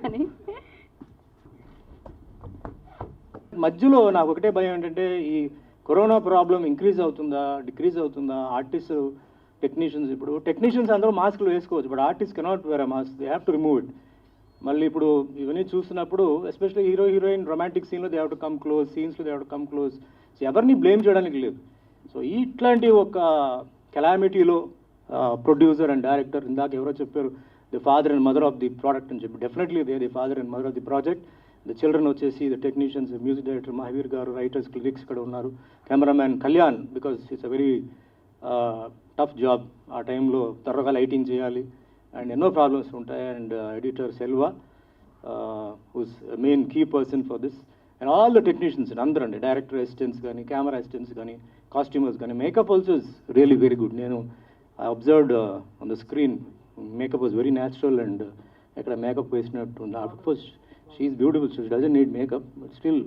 అని. మధ్యలో నాకు ఒకటే భయం ఏంటంటే ఈ కరోనా ప్రాబ్లం ఇంక్రీజ్ అవుతుందా డిక్రీజ్ అవుతుందా, ఆర్టిస్ట్ టెక్నీషియన్స్, ఇప్పుడు టెక్నీషియన్స్ అందరూ మాస్కులు వేసుకోవచ్చు, but artist cannot wear a mask, they have to remove it. మళ్ళీ ఇప్పుడు ఇవన్నీ చూస్తున్నప్పుడు ఎస్పెషల్లీ హీరో హీరోయిన్ రొమాంటిక్ సీన్లో they have to come close, సీన్స్లో they have to come close. So ఎవరిని బ్లేమ్ చేయడానికి లేదు. సో ఇట్లాంటి ఒక కెలామిటీలో ప్రొడ్యూసర్ అండ్ డైరెక్టర్, ఇందాక ఎవరో చెప్పారు the father and mother of the product అని చెప్పి, definitely they the father and mother of the project. The children వచ్చేసి the technicians, music director Mahavir garu, writers lyrics ఇక్కడ ఉన్నారు, cameraman Kalyan, because it's a very tough job. ఆ టైంలో త్వరగా lighting చేయాలి and ఎన్నో ప్రాబ్లమ్స్ ఉంటాయి. And editor Selva whose main key person for this, and all the technicians అందరూ అండి, డైరెక్టర్ అసిస్టెంట్స్ కానీ, కెమెరా అసిస్టెంట్స్ కానీ, కాస్ట్యూమర్స్ కానీ, makeup also is really very good. నేను I observed on the screen makeup was very natural and ఎక్కడ makeup వేసినట్టు ఉంది. Of course she is beautiful, she doesn't need makeup, but still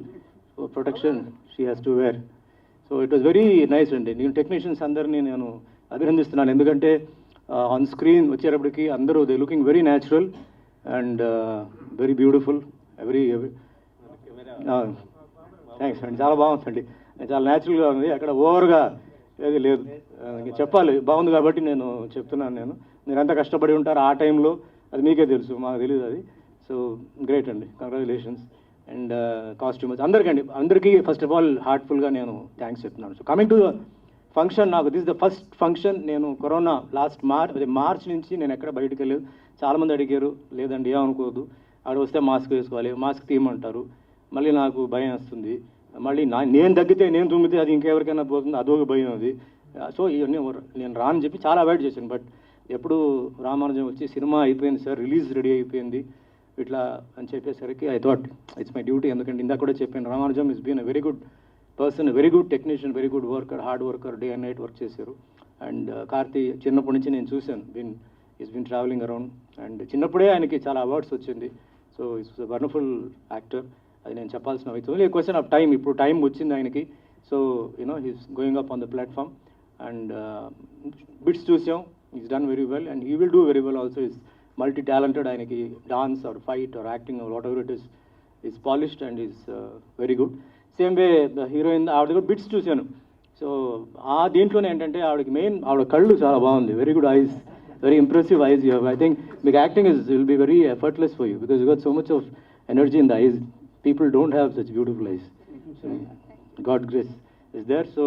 protection she has to wear. So it was very nice అండి. నేను technicians అందరినీ నేను అభినందిస్తున్నాను, ఎందుకంటే on screen వచ్చేటప్పటికి అందరూ they looking very natural and very beautiful. Thanks అండి, చాలా బాగుందండి, చాలా న్యాచురల్గా ఉంది, అక్కడ ఓవర్గా ఏది లేదు. చెప్పాలి బాగుంది కాబట్టి నేను చెప్తున్నాను. మీరు ఎంత కష్టపడి ఉంటారు ఆ టైంలో అది మీకే తెలుసు, మాకు తెలియదు అది. సో గ్రేట్ అండి, కంగ్రాచులేషన్స్. అండ్ కాస్ట్యూమర్స్ అందరికీ ఫస్ట్ ఆఫ్ ఆల్ హార్ట్ఫుల్గా నేను థ్యాంక్స్ చెప్తున్నాను. So coming to the function, నాకు దిస్ ద ఫస్ట్ ఫంక్షన్. నేను కరోనా లాస్ట్ మార్చ్ నుంచి నేను ఎక్కడ బయటకు వెళ్ళలేదు. చాలామంది అడిగారు, లేదండి ఏమనుకోవద్దు, ఆడ వస్తే మాస్క్ వేసుకోవాలి, మాస్క్ తీయమంటారు, మళ్ళీ నాకు భయం వస్తుంది, మళ్ళీ నేను తగ్గితే నేను తుమ్మితే అది ఇంకెవరికైనా పోతుంది, అదొక భయం అది. సో ఇవన్నీ నేను రాని చెప్పి చాలా అవాయిడ్ చేశాను. బట్ ఎప్పుడు రామానుజం వచ్చి సినిమా అయిపోయింది సార్, రిలీజ్ రెడీ అయిపోయింది ఇట్లా అని చెప్పేసరికి I thought it's my duty. ఎందుకంటే ఇందాక కూడా చెప్పాను, Ramanujam is been a very good person, very good technician, very good worker, hard worker, day and night work చేశారు. అండ్ కార్తీ చిన్నప్పటి నుంచి నేను చూశాను, is been travelling around, and చిన్నప్పుడే ఆయనకి చాలా అవార్డ్స్ వచ్చింది. So it's a wonderful actor, అది నేను చెప్పాల్సిన అవుతుంది. క్వశ్చన్ ఆఫ్ టైం, ఇప్పుడు టైం వచ్చింది ఆయనకి. So you know he's going up on the platform and bits చూసాం, is done very well and he will do very well also. Is multi talented, ఆయనకి dance or fight or acting or whatever it is polished and is very good. Same way heroine ఆవిడ కూడా bits చూశాను. So ఆ దీంట్లోనే ఏంటంటే ఆవిడ కళ్ళు చాలా బాగుంది, very good eyes, very impressive eyes you have. I think మీకు acting will be very effortless for you because you got so much of energy in the eyes. People don't have such beautiful eyes. So, God grace is there. So,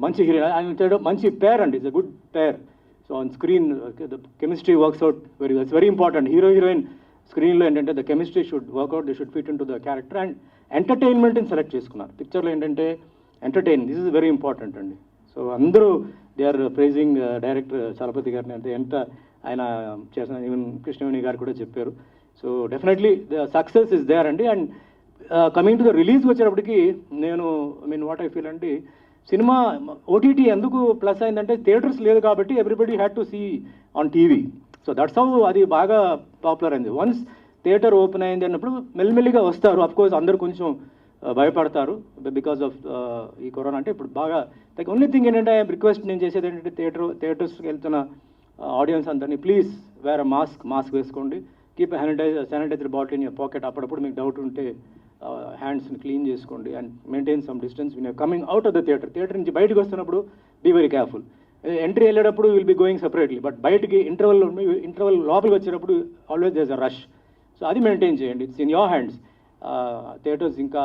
manchi hero, I said manchi pair and it's a good pair. So on screen, the chemistry works out very well. It's very important. Hero heroine screen lo entante the chemistry should work out. They should fit into the character and entertainment in select చేసుకున్నారు. Picture lo entante entertain. This is very important అండి. So అందరూ they are praising director Chalapathi గారిని, అంటే ఎంత ఆయన చేసిన, even Krishnaveni గారు కూడా చెప్పారు. So definitely the success is there అండి. And coming to the release వచ్చేటప్పటికి నేను వాట్ ఐ ఫీల్ అంటే, సినిమా ఓటీటీ ఎందుకు ప్లస్ అయిందంటే థియేటర్స్ లేదు కాబట్టి everybody had to see on TV. So that's how అది బాగా పాపులర్ అయింది. వన్స్ థియేటర్ ఓపెన్ అయింది అన్నప్పుడు మెల్లిమెల్లిగా వస్తారు. అఫ్ కోర్స్ అందరూ కొంచెం భయపడతారు బికాస్ ఆఫ్ ఈ కరోనా. అంటే ఇప్పుడు బాగా ఓన్లీ థింగ్ ఏంటంటే రిక్వెస్ట్ నేను చేసేది ఏంటంటే థియేటర్స్కి వెళ్తున్న ఆడియన్స్ అందరినీ ప్లీజ్ వేర్ మాస్క్ వేసుకోండి, keep sanitiser bottle in your pocket. అప్పుడప్పుడు మీకు డౌట్ ఉంటే హ్యాండ్స్ని క్లీన్ చేసుకోండి and maintain some distance when coming out of the theatre నుంచి బయటకు వస్తున్నప్పుడు బీ వెరీ కేర్ఫుల్. ఎంట్రీ వెళ్ళేటప్పుడు will be going separately, but బయటికి ఇంటర్వల్ లోపలికి వచ్చేటప్పుడు always there is a rush. So అది మెయింటైన్ చేయండి, it's in your hands. Theatres ఇంకా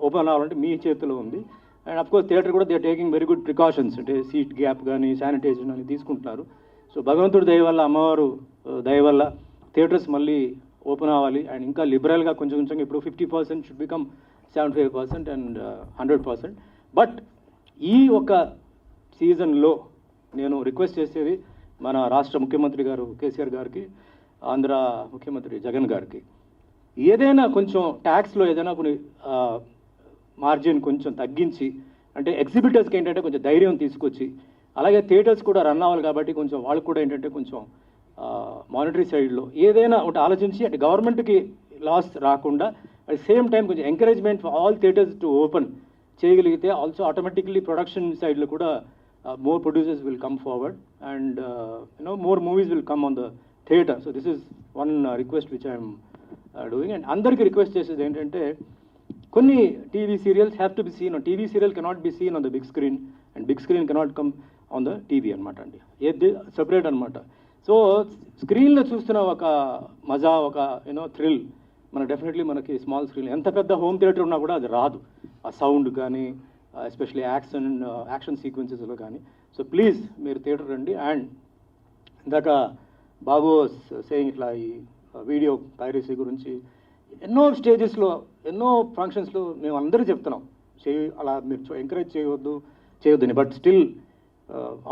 ఓపెన్ అవ్వాలంటే మీ చేతిలో ఉంది. అండ్ అఫ్కోర్స్ థియేటర్ కూడా they are taking very good precautions, అంటే సీట్ గ్యాప్ కానీ శానిటైజర్ అని తీసుకుంటున్నారు. సో భగవంతుడి దయ వల్ల, అమ్మవారు దయ వల్ల థియేటర్స్ మళ్ళీ ఓపెన్ అవ్వాలి. అండ్ ఇంకా లిబరల్గా కొంచెం ఇప్పుడు 50% షుడ్ బికమ్ 75% అండ్ 100%. బట్ ఈ ఒక సీజన్లో నేను రిక్వెస్ట్ చేసేది మన రాష్ట్ర ముఖ్యమంత్రి గారు కేసీఆర్ గారికి, ఆంధ్ర ముఖ్యమంత్రి జగన్ గారికి, ఏదైనా కొంచెం ట్యాక్స్లో ఏదైనా కొన్ని మార్జిన్ కొంచెం తగ్గించి, అంటే ఎగ్జిబిటర్స్కి ఏంటంటే కొంచెం ధైర్యం తీసుకొచ్చి, అలాగే థియేటర్స్ కూడా రన్ అవ్వాలి కాబట్టి కొంచెం వాళ్ళకు కూడా ఏంటంటే కొంచెం మానిటరీ సైడ్లో ఏదైనా ఒకటి ఆలోచించి, అంటే గవర్నమెంట్కి లాస్ రాకుండా అట్ సేమ్ టైం కొంచెం encouragement for all theatres to open చేయగలిగితే ఆల్సో ఆటోమేటిక్లీ ప్రొడక్షన్ సైడ్లో కూడా more producers will come forward and more movies will come on the theatre. So this is one request which I am doing. And అందరికీ request చేసేది ఏంటంటే, కొన్ని TV serials have to be seen on TV serial cannot be seen on the big screen and big screen cannot come on the TV అనమాట అండి. ఏది separate అనమాట. So స్క్రీన్లో చూస్తున్న ఒక మజా, ఒక థ్రిల్ డెఫినెట్లీ మనకి స్మాల్ స్క్రీన్ ఎంత పెద్ద హోమ్ థియేటర్ ఉన్నా కూడా అది రాదు. ఆ సౌండ్ కానీ ఎస్పెషలీ యాక్షన్ సీక్వెన్సెస్లో కానీ. సో ప్లీజ్ మీరు థియేటర్ రండి. అండ్ ఇందాక బాబు సేయింగ్ ఇట్లా ఈ వీడియో పైరసీ గురించి ఎన్నో స్టేజెస్లో, ఎన్నో ఫంక్షన్స్లో మేము అందరూ చెప్తున్నాం, అలా మీరు ఎంకరేజ్ చేయొద్దని. బట్ స్టిల్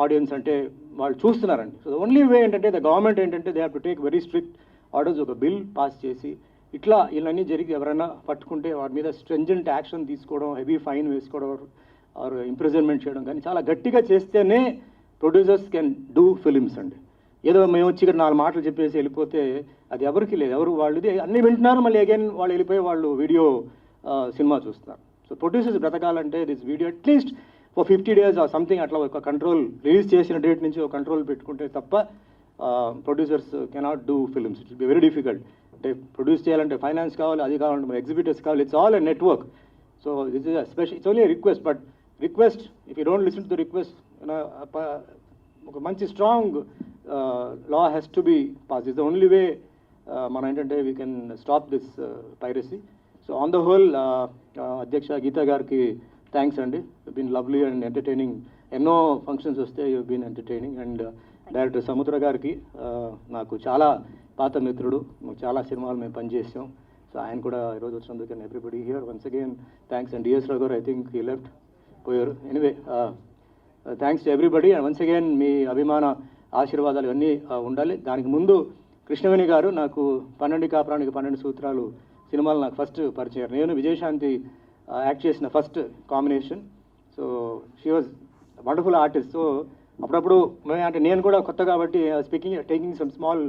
ఆడియన్స్ అంటే వాళ్ళు చూస్తున్నారండి. సో ద ఓన్లీ వే ఏంటంటే ద గవర్నమెంట్ ఏంటంటే they have to take very strict orders. ఒక బిల్ పాస్ చేసి ఇట్లా ఇవన్నీ జరిగి ఎవరైనా పట్టుకుంటే వాటి మీద స్ట్రింజెంట్ యాక్షన్ తీసుకోవడం, హెవీ ఫైన్ వేసుకోవడం, ఆర్ ఇంప్రిజన్మెంట్ చేయడం కానీ చాలా గట్టిగా చేస్తేనే ప్రొడ్యూసర్స్ కెన్ డూ ఫిలిమ్స్ అండి. ఏదో మేము వచ్చి ఇక్కడ 4 మాటలు చెప్పేసి వెళ్ళిపోతే అది ఎవరికి లేదు. ఎవరు వాళ్ళది అన్నీ వింటున్నారు, మళ్ళీ అగైన్ వాళ్ళు వెళ్ళిపోయి వాళ్ళు వీడియో సినిమా చూస్తున్నారు. సో ప్రొడ్యూసర్స్ బ్రతకాలంటే this video at least for 50 days or something అట్లా ఒక కంట్రోల్, రిలీజ్ చేసిన డేట్ నుంచి ఒక కంట్రోల్ పెట్టుకుంటే తప్ప producers cannot do films. It will be very difficult. అంటే ప్రొడ్యూస్ చేయాలంటే ఫైనాన్స్ కావాలి, అది కావాలంటే మన ఎగ్జిబిటర్స్ కావాలి. It's all a network. So this is special, it's only request. But request, if you don't listen to the request, ఒక మంచి strong law has to be pass. Is the only way మనం ఏంటంటే we can stop this piracy. So on the whole అధ్యక్ష గీతా గారికి thanks అండి. You been lovely and entertaining. ఎన్నో functions వస్తే you been entertaining. And director Samudra గారికి నాకు చాలా పాత మిత్రుడు, చాలా సినిమాలు మేము పనిచేసాం. సో ఆయన కూడా ఈరోజు వచ్చినందుకు and everybody here once again thanks. And DS Rao garu I think he left పోయారు. Anyway thanks to everybody. And once again మీ అభిమాన ఆశీర్వాదాలు ఇవన్నీ ఉండాలి. దానికి ముందు కృష్ణవేణి గారు నాకు 12 కాపురానికి 12 సూత్రాలు సినిమాలు నాకు ఫస్ట్ పరిచయం. నేను విజయశాంతి యాక్ట్ చేసిన first combination. So she was wonderful artist. So అప్పుడప్పుడు అంటే నేను కూడా కొత్త కాబట్టి taking some small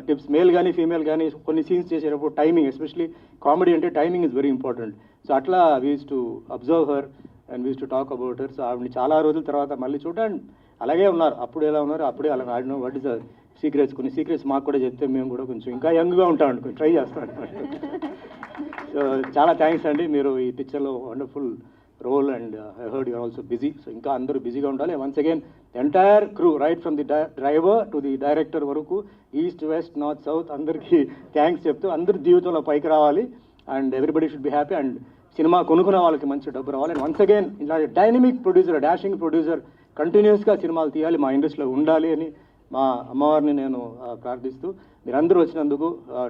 tips, male కానీ ఫీమేల్ కానీ కొన్ని సీన్స్ చేసేటప్పుడు టైమింగ్, ఎస్పెషలీ కామెడీ అంటే timing is very important. So అట్లా we use to observe her and we use to talk about her. So ఆవిడని చాలా రోజుల తర్వాత మళ్ళీ చూడండి అలాగే ఉన్నారు, అప్పుడు ఎలా ఉన్నారు అప్పుడే అలా. I don't know what is the secrets. కొన్ని సీక్రెట్స్ మాకు కూడా చెప్తే మేము కూడా కొంచెం ఇంకా యంగ్గా ఉంటామండి, కొంచెం ట్రై చేస్తాం. సో చాలా థ్యాంక్స్ అండి. మీరు ఈ పిక్చర్లో wonderful role and I heard you're also busy. So ఇంకా అందరూ బిజీగా ఉండాలి. Once again entire crew right from the driver to the director వరకు, ఈస్ట్ వెస్ట్ నార్త్ సౌత్ అందరికీ థ్యాంక్స్ చెప్తూ అందరి జీవితంలో పైకి రావాలి. And everybody should be happy. And cinema కొనుక్కున్న వాళ్ళకి మంచి డబ్బు రావాలి. అండ్ వన్స్ అగైన్ ఇలా డైనమిక్ ప్రొడ్యూసర్, డాషింగ్ ప్రొడ్యూసర్ కంటిన్యూస్గా సినిమాలు తీయాలి, మా ఇండస్ట్రీలో ఉండాలి అని మా అమ్మవారిని నేను ప్రార్థిస్తూ, మీరందరూ వచ్చినందుకు,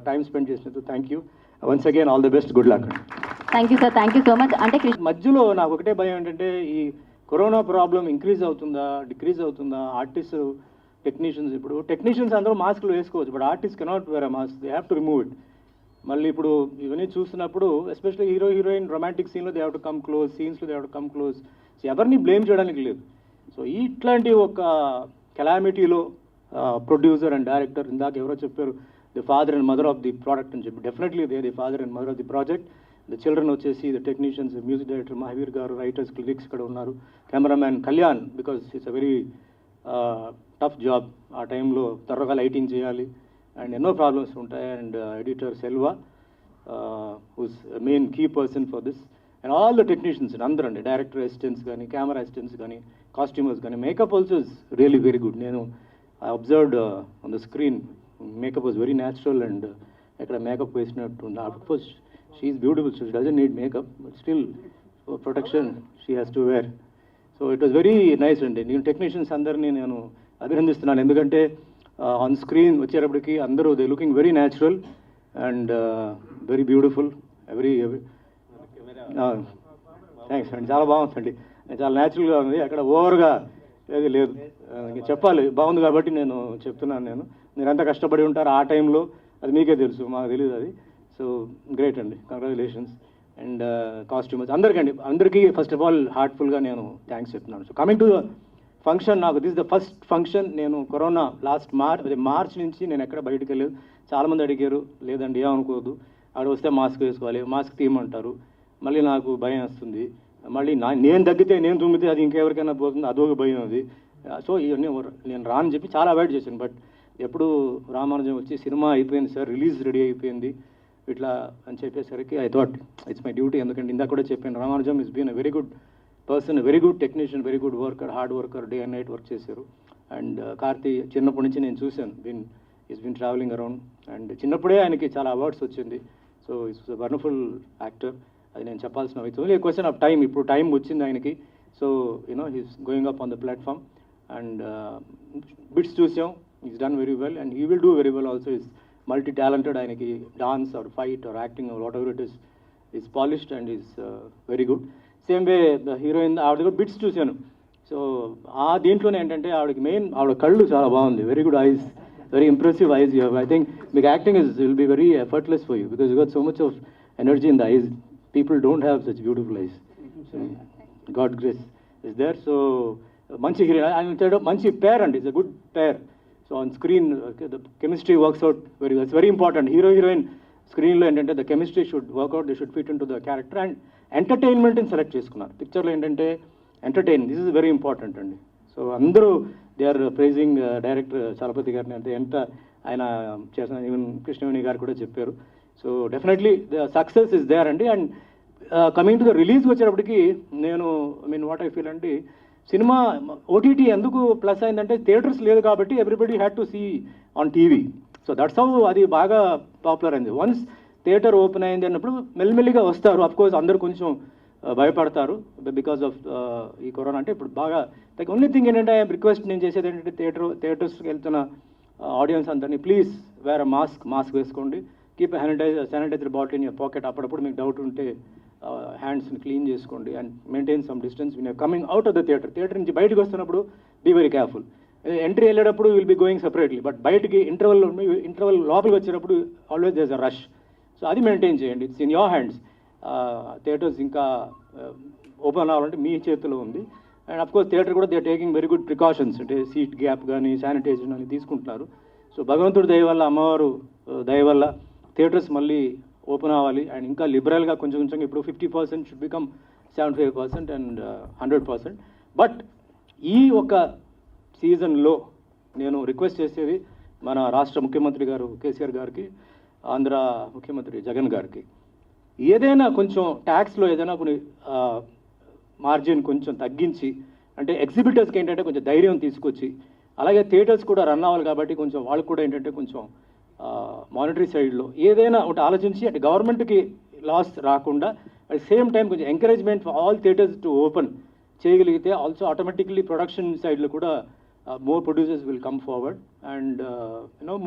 టైం స్పెండ్ చేసినందుకు thank you. Once again all the best, good luck. Thank you sir, thank you so much. అంటే మధ్యలో నాకు ఒకటే భయం ఏంటంటే ఈ కరోనా ప్రాబ్లం ఇంక్రీజ్ అవుతుందా డిక్రీజ్ అవుతుందా? ఆర్టిస్ట్ టెక్నీషియన్స్, ఇప్పుడు టెక్నీషియన్స్ అందరూ మాస్క్లు వేసుకోవచ్చు, but artist cannot wear a mask, they have to remove it. మళ్ళీ ఇప్పుడు ఇవన్నీ చూస్తున్నప్పుడు ఎస్పెషల్లీ హీరోయిన్ రొమాంటిక్ సీన్లో they have to come close, సీన్స్లో they have to come close. So ఎవరిని బ్లేమ్ చేయడానికి లేదు. సో ఇట్లాంటి ఒక కెలామిటీలో ప్రొడ్యూసర్ అండ్ డైరెక్టర్, ఇందాక ఎవరో చెప్పారు the father and mother of the product అని చెప్పి, definitely they the father and mother of the project. The children వచ్చేసి the technicians, music director Mahavir garu, writers lyrics ఇక్కడ ఉన్నారు, cameraman Kalyan, because it's a very tough job. ఆ టైంలో త్వరగా lighting చేయాలి and ఎన్నో ప్రాబ్లమ్స్ ఉంటాయి. And editor Selva whose main key person for this. And all the technicians అందరూ అండి, డైరెక్టర్ అసిస్టెంట్స్ కానీ, కెమెరా అసిస్టెంట్స్ కానీ, కాస్ట్యూమర్స్ కానీ, makeup also is really very good. నేను I observed on the screen, makeup was very natural and ఎక్కడ makeup వేసినట్టు. Of course she is beautiful, she doesn't need makeup, but still protection she has to wear. So it was very nice అండి. నేను technicians అందరినీ నేను అభినందిస్తున్నాను, ఎందుకంటే on screen వచ్చేటప్పటికి అందరూ they looking very natural and very beautiful. Thanks అండి, చాలా బాగుందండి, చాలా న్యాచురల్గా ఉంది, అక్కడ ఓవర్గా ఏది లేదు. చెప్పాలి బాగుంది కాబట్టి నేను చెప్తున్నాను. మీరు ఎంత కష్టపడి ఉంటారు ఆ టైంలో, అది మీకే తెలుసు, మాకు తెలియదు అది. సో గ్రేట్ అండి, కంగ్రాచులేషన్స్. అండ్ కాస్ట్యూమర్స్ అందరికీ ఫస్ట్ ఆఫ్ ఆల్ హార్ట్ఫుల్గా నేను థ్యాంక్స్ చెప్తున్నాను. సో కమింగ్ టు ఫంక్షన్, నాకు దిస్ ద ఫస్ట్ ఫంక్షన్. నేను కరోనా లాస్ట్ మార్చ్ నుంచి నేను ఎక్కడ బయటకు వెళ్ళలేదు. చాలామంది అడిగారు, లేదండి ఏమనుకోవద్దు, అక్కడ వస్తే మాస్క్ వేసుకోవాలి, మాస్క్ తీయమంటారు, మళ్ళీ నాకు భయం వస్తుంది, మళ్ళీ నేను తగ్గితే నేను తుమ్మితే అది ఇంకెవరికైనా పోతుంది, అదొక భయం అది. సో ఇవన్నీ నేను రాని చెప్పి చాలా అవాయిడ్ చేశాను. బట్ ఎప్పుడు రామానుజం వచ్చి సినిమా అయిపోయింది సార్, రిలీజ్ రెడీ అయిపోయింది ఇట్లా అని చెప్పేసరికి I thought it's my duty. ఎందుకంటే ఇందాక కూడా చెప్పాను, Ramanujam is been a very good person, very good technician, very good worker, hard worker, day and night work చేశారు. అండ్ కార్తీ చిన్నప్పటి నుంచి నేను చూశాను, is been travelling around, and చిన్నప్పుడే ఆయనకి చాలా అవార్డ్స్ వచ్చింది. సో ఇట్స్ వండర్ఫుల్ యాక్టర్, అది నేను చెప్పాల్సిన అవసరం. క్వశ్చన్ ఆఫ్ టైం, ఇప్పుడు టైం వచ్చింది ఆయనకి. So he's going up on the platform and bits చూసాం, is done very well and he will do very well also. Is multi talented, ఆయనకి dance or fight or acting whatever it is polished and is very good. Same way the heroine, ఆవిడ కూడా bits చూశాను. So ఆ దీంట్లోనే ఏంటంటే ఆవిడ కళ్ళు చాలా బాగుంది, very good eyes, very impressive eyes you have. I think మీకు acting will be very effortless for you because you got so much of energy in the eyes. People don't have such beautiful eyes. So God grace is there. So మంచి heroine, ఆయన మంచి pair అండి, it's a good pair. So on screen the chemistry works out very well. It's very important. Heroine స్క్రీన్లో ఏంటంటే the chemistry should work out, they should fit in to the character. And ఎంటర్టైన్మెంట్ని select చేసుకున్నారు పిక్చర్లో. ఏంటంటే entertain, this is very important అండి. So అందరూ they are praising director Chalapathi గారిని, అంటే ఎంత ఆయన చేసిన, ఈవెన్ కృష్ణవేణి గారు కూడా చెప్పారు. So definitely the success is there అండి. అండ్ కమింగ్ టు ద రిలీజ్కి వచ్చేటప్పటికి వాట్ ఐ ఫీల్ అంటే, సినిమా ఓటీటీ ఎందుకు ప్లస్ అయిందంటే థియేటర్స్ లేదు కాబట్టి everybody had to see on TV. So that's how అది బాగా పాపులర్ అయింది. వన్స్ థియేటర్ ఓపెన్ అయింది అన్నప్పుడు మెల్లిమెల్లిగా వస్తారు. అఫ్కోర్స్ అందరూ కొంచెం భయపడతారు బికాస్ ఆఫ్ ఈ కరోనా. అంటే ఇప్పుడు బాగా లైక్ ఓన్లీ థింగ్ ఏంటంటే రిక్వెస్ట్ నేను చేసేది ఏంటంటే, థియేటర్స్కి వెళ్తున్న ఆడియన్స్ అందరినీ ప్లీజ్ వేర్ మాస్క్ వేసుకోండి, keep sanitiser bottle in your pocket. అప్పుడప్పుడు మీకు డౌట్ ఉంటే హ్యాండ్స్ని క్లీన్ చేసుకోండి and maintain some distance when coming out of the theatre నుంచి బయటకు వస్తున్నప్పుడు బీ వెరీ కేర్ఫుల్. ఎంట్రీ వెళ్ళేటప్పుడు will be going separately, but బయటికి ఇంటర్వల్ లోపలికి వచ్చేటప్పుడు always there is a rush. So అది మెయింటైన్ చేయండి, it's in your hands. Theatres ఇంకా ఓపెన్ అవ్వాలంటే మీ చేతిలో ఉంది. అండ్ అఫ్కోర్స్ థియేటర్ కూడా they are taking very good precautions, అంటే సీట్ గ్యాప్ కానీ శానిటైజేషన్ అని తీసుకుంటున్నారు. సో భగవంతుడి దయ వల్ల, అమ్మవారు దయ వల్ల థియేటర్స్ మళ్ళీ ఓపెన్ అవ్వాలి. అండ్ ఇంకా లిబరల్గా కొంచెం ఇప్పుడు 50% షుడ్ బికమ్ 75% అండ్ 100%. బట్ ఈ ఒక సీజన్లో నేను రిక్వెస్ట్ చేసేది మన రాష్ట్ర ముఖ్యమంత్రి గారు కేసీఆర్ గారికి, ఆంధ్ర ముఖ్యమంత్రి జగన్ గారికి, ఏదైనా కొంచెం ట్యాక్స్లో ఏదైనా కొన్ని మార్జిన్ కొంచెం తగ్గించి, అంటే ఎగ్జిబిటర్స్కి ఏంటంటే కొంచెం ధైర్యం తీసుకొచ్చి, అలాగే థియేటర్స్ కూడా రన్ అవ్వాలి కాబట్టి కొంచెం వాళ్ళకు కూడా ఏంటంటే కొంచెం మానిటరీ సైడ్లో ఏదైనా ఒకటి ఆలోచించి, అంటే గవర్నమెంట్కి లాస్ రాకుండా అట్ సేమ్ టైం కొంచెం encouragement for all theatres to open చేయగలిగితే ఆల్సో ఆటోమేటిక్లీ ప్రొడక్షన్ సైడ్లో కూడా more producers will come forward and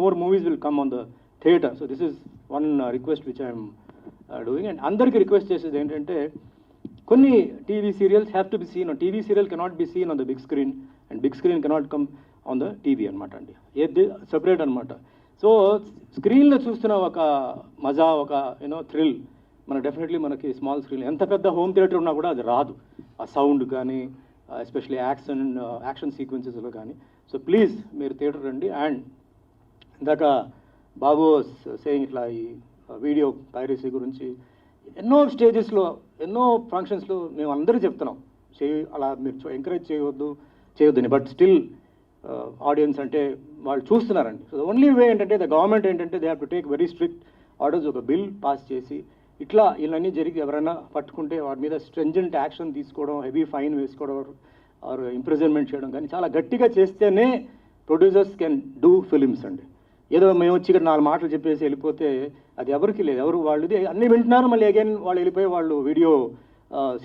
more movies will come on the theatre. So this is one request which I am doing. And andarki request chesedi entante, konni TV serials have to be seen on TV serial, cannot be seen on the big screen, and big screen cannot come on the TV anamata andi, edi separate anamata. So screen lo chustuna oka maza, oka thrill mana definitely manaki small screen enta pedda home theatre unna kuda adi raadu, aa sound gaani especially action సీక్వెన్సెస్లో కానీ. So please మీరు theatre రండి. అండ్ ఇందాక Babu saying ఇట్లా ఈ video piracy గురించి ఎన్నో స్టేజెస్లో, ఎన్నో ఫంక్షన్స్లో మేము అందరూ చెప్తున్నాం, అలా మీరు ఎంకరేజ్ చేయొద్దని. బట్ స్టిల్ ఆడియన్స్ అంటే వాళ్ళు చూస్తున్నారండి. సో ఓన్లీ వే ఏంటంటే ద గవర్నమెంట్ ఏంటంటే they have to take very strict orders. ఒక బిల్ పాస్ చేసి ఇట్లా ఇవన్నీ జరిగి ఎవరైనా పట్టుకుంటే వాటి మీద స్ట్రింజెంట్ యాక్షన్ తీసుకోవడం, హెవీ ఫైన్ వేసుకోవడం ఆర్ ఇంప్రిజన్మెంట్ చేయడం కానీ చాలా గట్టిగా చేస్తేనే ప్రొడ్యూసర్స్ కెన్ డూ ఫిలిమ్స్ అండి. ఏదో మేము వచ్చి ఇక్కడ 4 మాటలు చెప్పేసి వెళ్ళిపోతే అది ఎవరికి లేదు. ఎవరు వాళ్ళది అన్నీ వింటున్నారు, మళ్ళీ అగైన్ వాళ్ళు వెళ్ళిపోయి వాళ్ళు వీడియో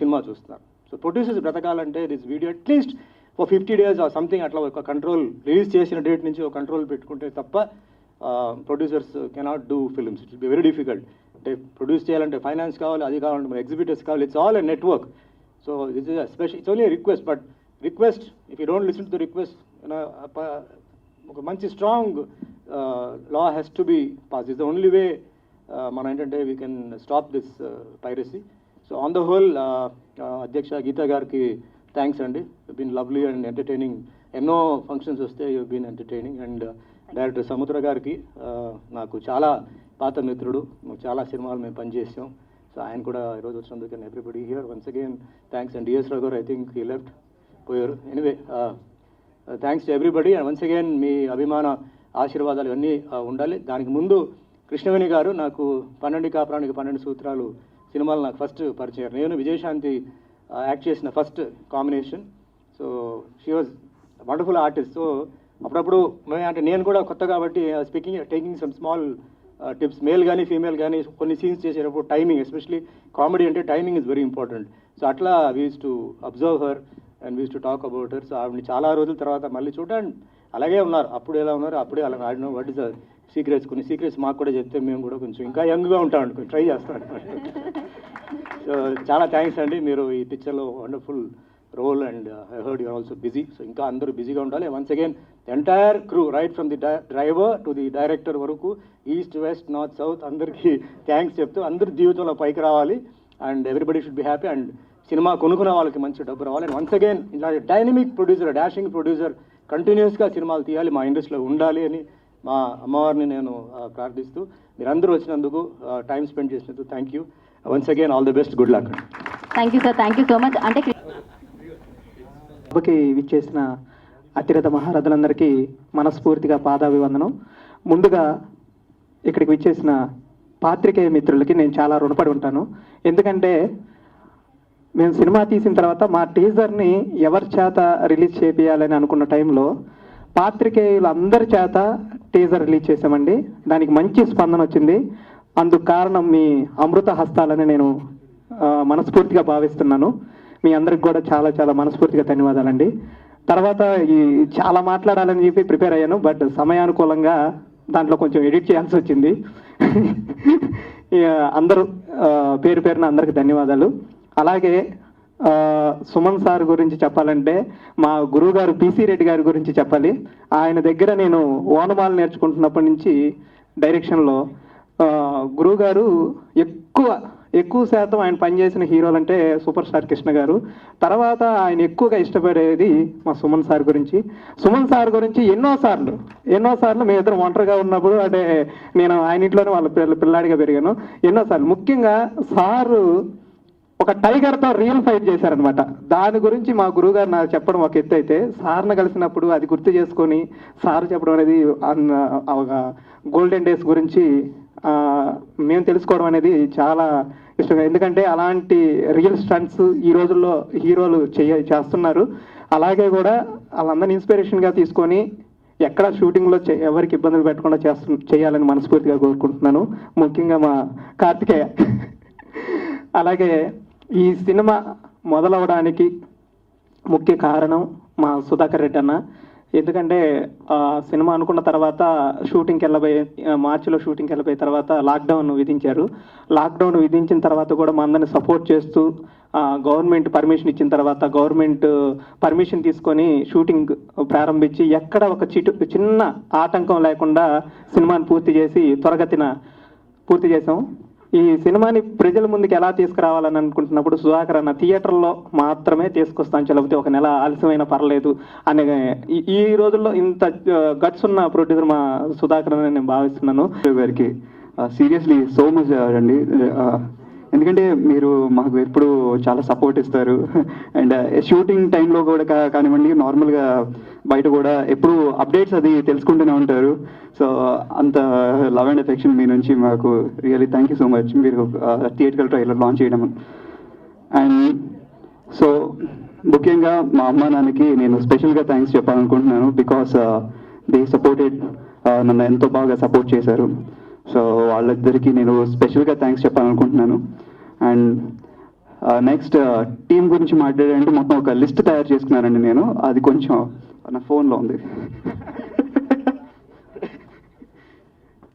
సినిమా చూస్తున్నారు. సో ప్రొడ్యూసర్స్ బ్రతకాలంటే this video at least for 50 days or something అట్లా ఒక కంట్రోల్, రిలీజ్ చేసిన డేట్ నుంచి ఒక కంట్రోల్ పెట్టుకుంటే తప్ప producers cannot do films. It will be very difficult. అంటే ప్రొడ్యూస్ చేయాలంటే ఫైనాన్స్ కావాలి, అది కావాలంటే మన ఎగ్జిబిటర్స్ కావాలి. It's all a network. So this is special, it's only request. But request, if you don't listen to the request, ఒక మంచి strong law has to be pass. Is the only way మనం ఏంటంటే we can stop this piracy. So on the whole అధ్యక్ష గీతా గారికి thanks అండి. You been lovely and entertaining. ఎన్నో functions వస్తే you been entertaining. And director Samudra గారికి నాకు చాలా పాత మిత్రుడు, చాలా సినిమాలు మేము పనిచేసాం. సో ఆయన కూడా ఈరోజు వచ్చినందుకు and everybody here once again thanks. And DS Rao garu I think he left, పోయారు. Anyway thanks to everybody. And once again మీ అభిమాన ఆశీర్వాదాలు ఇవన్నీ ఉండాలి. దానికి ముందు కృష్ణవేణి గారు నాకు 12 కాపురానికి 12 సూత్రాలు సినిమాలు నాకు ఫస్ట్ పరిచయం. నేను విజయశాంతి యాక్ట్ చేసిన first combination. So she was wonderful artist. So అప్పుడప్పుడు అంటే నేను కూడా కొత్త కాబట్టి taking some small tips, male కానీ ఫీమేల్ కానీ కొన్ని సీన్స్ చేసేటప్పుడు టైమింగ్, ఎస్పెషలీ కామెడీ అంటే timing is very important. So అట్లా we use to observe her and we use to talk about her. So ఆవిడని చాలా రోజుల తర్వాత మళ్ళీ చూడండి అలాగే ఉన్నారు, అప్పుడు ఎలా ఉన్నారు అప్పుడే అలా ఆడిన. వాట్ ఇస్ ద సీక్రెట్స్, కొన్ని సీక్రెట్స్ మాకు కూడా చెప్తే మేము కూడా కొంచెం ఇంకా యంగ్గా ఉంటామండి, కొంచెం ట్రై చేస్తాం. సో చాలా థ్యాంక్స్ అండి, మీరు ఈ పిక్చర్లో wonderful role and I heard you're also busy. So ఇంకా అందరూ బిజీగా ఉండాలి. Once again entire crew right from the driver to the director వరకు, ఈస్ట్ వెస్ట్ నార్త్ సౌత్ అందరికీ థ్యాంక్స్ చెప్తూ అందరి జీవితంలో పైకి రావాలి and everybody should be happy and cinema కొనుక్కున్న వాళ్ళకి మంచి డబ్బు రావాలి. అండ్ వన్స్ అగైన్ ఇలాంటి డైనమిక్ ప్రొడ్యూసర్, డాషింగ్ ప్రొడ్యూసర్ కంటిన్యూస్గా సినిమాలు తీయాలి, మా ఇండస్ట్రీలో ఉండాలి అని మా అమ్మవారిని నేను ప్రార్థిస్తూ మీరందరూ వచ్చినందుకు, టైం స్పెండ్ చేసినందుకు thank you. Once again all the best, good luck. Thank you sir, thank you so much. అంటే సభకి విచ్చేసిన అతిరథ మహారథులందరికీ మనస్ఫూర్తిగా పాదాభివందనం. ముందుగా ఇక్కడికి విచ్చేసిన పాత్రికేయ మిత్రులకి నేను చాలా రుణపడి ఉంటాను. ఎందుకంటే మేము సినిమా తీసిన తర్వాత మా టీజర్ని ఎవరి చేత రిలీజ్ చేయాలని అనుకున్న టైంలో పాత్రికేయులందరి చేత టీజర్ రిలీజ్ చేసామండి. దానికి మంచి స్పందన వచ్చింది. అందుకు కారణం మీ అమృత హస్తాలని నేను మనస్ఫూర్తిగా భావిస్తున్నాను. మీ అందరికి కూడా చాలా చాలా మనస్ఫూర్తిగా ధన్యవాదాలండి. తర్వాత ఈ చాలా మాట్లాడాలని చెప్పి ప్రిపేర్ అయ్యాను, బట్ సమయానుకూలంగా దాంట్లో కొంచెం ఎడిట్ చేయాల్సి వచ్చింది. అందరూ పేరు పేరున అందరికి ధన్యవాదాలు. అలాగే సుమన్ సార్ గురించి చెప్పాలంటే మా గురువు గారు పిసి రెడ్డి గారి గురించి చెప్పాలి. ఆయన దగ్గర నేను ఓనమాలు నేర్చుకుంటున్నప్పటి నుంచి డైరెక్షన్లో గురువు గారు ఎక్కువ శాతం ఆయన పనిచేసిన హీరోలు అంటే సూపర్ స్టార్ కృష్ణ గారు. తర్వాత ఆయన ఎక్కువగా ఇష్టపడేది మా సుమన్ సార్ గురించి. సుమన్ సార్ గురించి ఎన్నోసార్లు మేము ఇద్దరు ఒంటరిగా ఉన్నప్పుడు, అంటే నేను ఆయన ఇంట్లోనే వాళ్ళ పిల్లాడిగా పెరిగాను. ఎన్నోసార్లు ముఖ్యంగా సారు ఒక టైగర్తో రియల్ ఫైట్ చేశారనమాట. దాని గురించి మా గురువుగారు నాకు చెప్పడం ఒక ఎత్తు అయితే, సార్ని కలిసినప్పుడు అది గుర్తు చేసుకొని సార్ చెప్పడం అనేది గోల్డెన్ డేస్ గురించి మేము తెలుసుకోవడం అనేది చాలా ఇష్టం. ఎందుకంటే అలాంటి రియల్ స్టంట్స్ ఈ రోజుల్లో హీరోలు చేస్తున్నారు. అలాగే కూడా వాళ్ళందరినీ ఇన్స్పిరేషన్గా తీసుకొని ఎక్కడ షూటింగ్లో ఎవరికి ఇబ్బందులు పెట్టకుండా చేయాలని మనస్ఫూర్తిగా కోరుకుంటున్నాను. ముఖ్యంగా మా కార్తికేయ. అలాగే ఈ సినిమా మొదలవడానికి ముఖ్య కారణం మా సుధాకర్ రెడ్డి అన్న. ఎందుకంటే సినిమా అనుకున్న తర్వాత మార్చిలో షూటింగ్కి వెళ్ళిపోయిన తర్వాత లాక్డౌన్ విధించారు. లాక్డౌన్ విధించిన తర్వాత కూడా మా అందరిని సపోర్ట్ చేస్తూ గవర్నమెంట్ పర్మిషన్ ఇచ్చిన తర్వాత గవర్నమెంట్ పర్మిషన్ తీసుకొని షూటింగ్ ప్రారంభించి ఎక్కడ ఒక చిన్న ఆటంకం లేకుండా సినిమాని త్వరగతిన పూర్తి చేసాం. ఈ సినిమాని ప్రజల ముందుకు ఎలా తీసుకురావాలని అనుకుంటున్నప్పుడు సుధాకర్ అన్న థియేటర్లో మాత్రమే తీసుకొస్తాను, లేకపోతే ఒక నెల ఆలస్యమైన పర్లేదు అనే ఈ రోజుల్లో ఇంత గట్స్ ఉన్న ప్రొడ్యూసర్ మా సుధాకర్ అని నేను భావిస్తున్నాను. గారికి సీరియస్లీ సో మచ్ అండి. ఎందుకంటే మీరు మాకు ఎప్పుడు చాలా సపోర్ట్ ఇస్తారు. అండ్ షూటింగ్ టైంలో కూడా కానివ్వండి, నార్మల్గా బయట కూడా ఎప్పుడు అప్డేట్స్ అది తెలుసుకుంటూనే ఉంటారు. సో అంత లవ్ అండ్ ఎఫెక్షన్ మీ నుంచి మాకు really thank you so much. మీరు థియేటికల్ ట్రైలర్ లాంచ్ చేయడం. అండ్ సో ముఖ్యంగా మా అమ్మ నాన్నకి నేను స్పెషల్గా థ్యాంక్స్ చెప్పాలనుకుంటున్నాను. బికాస్ దే సపోర్టెడ్, నన్ను ఎంతో బాగా సపోర్ట్ చేశారు. సో వాళ్ళిద్దరికీ నేను స్పెషల్గా థ్యాంక్స్ చెప్పాలనుకుంటున్నాను. అండ్ నెక్స్ట్ టీం గురించి మాట్లాడాలంటే మొత్తం ఒక లిస్ట్ తయారు చేసుకున్నానండి నేను. అది కొంచెం నా ఫోన్లో ఉంది.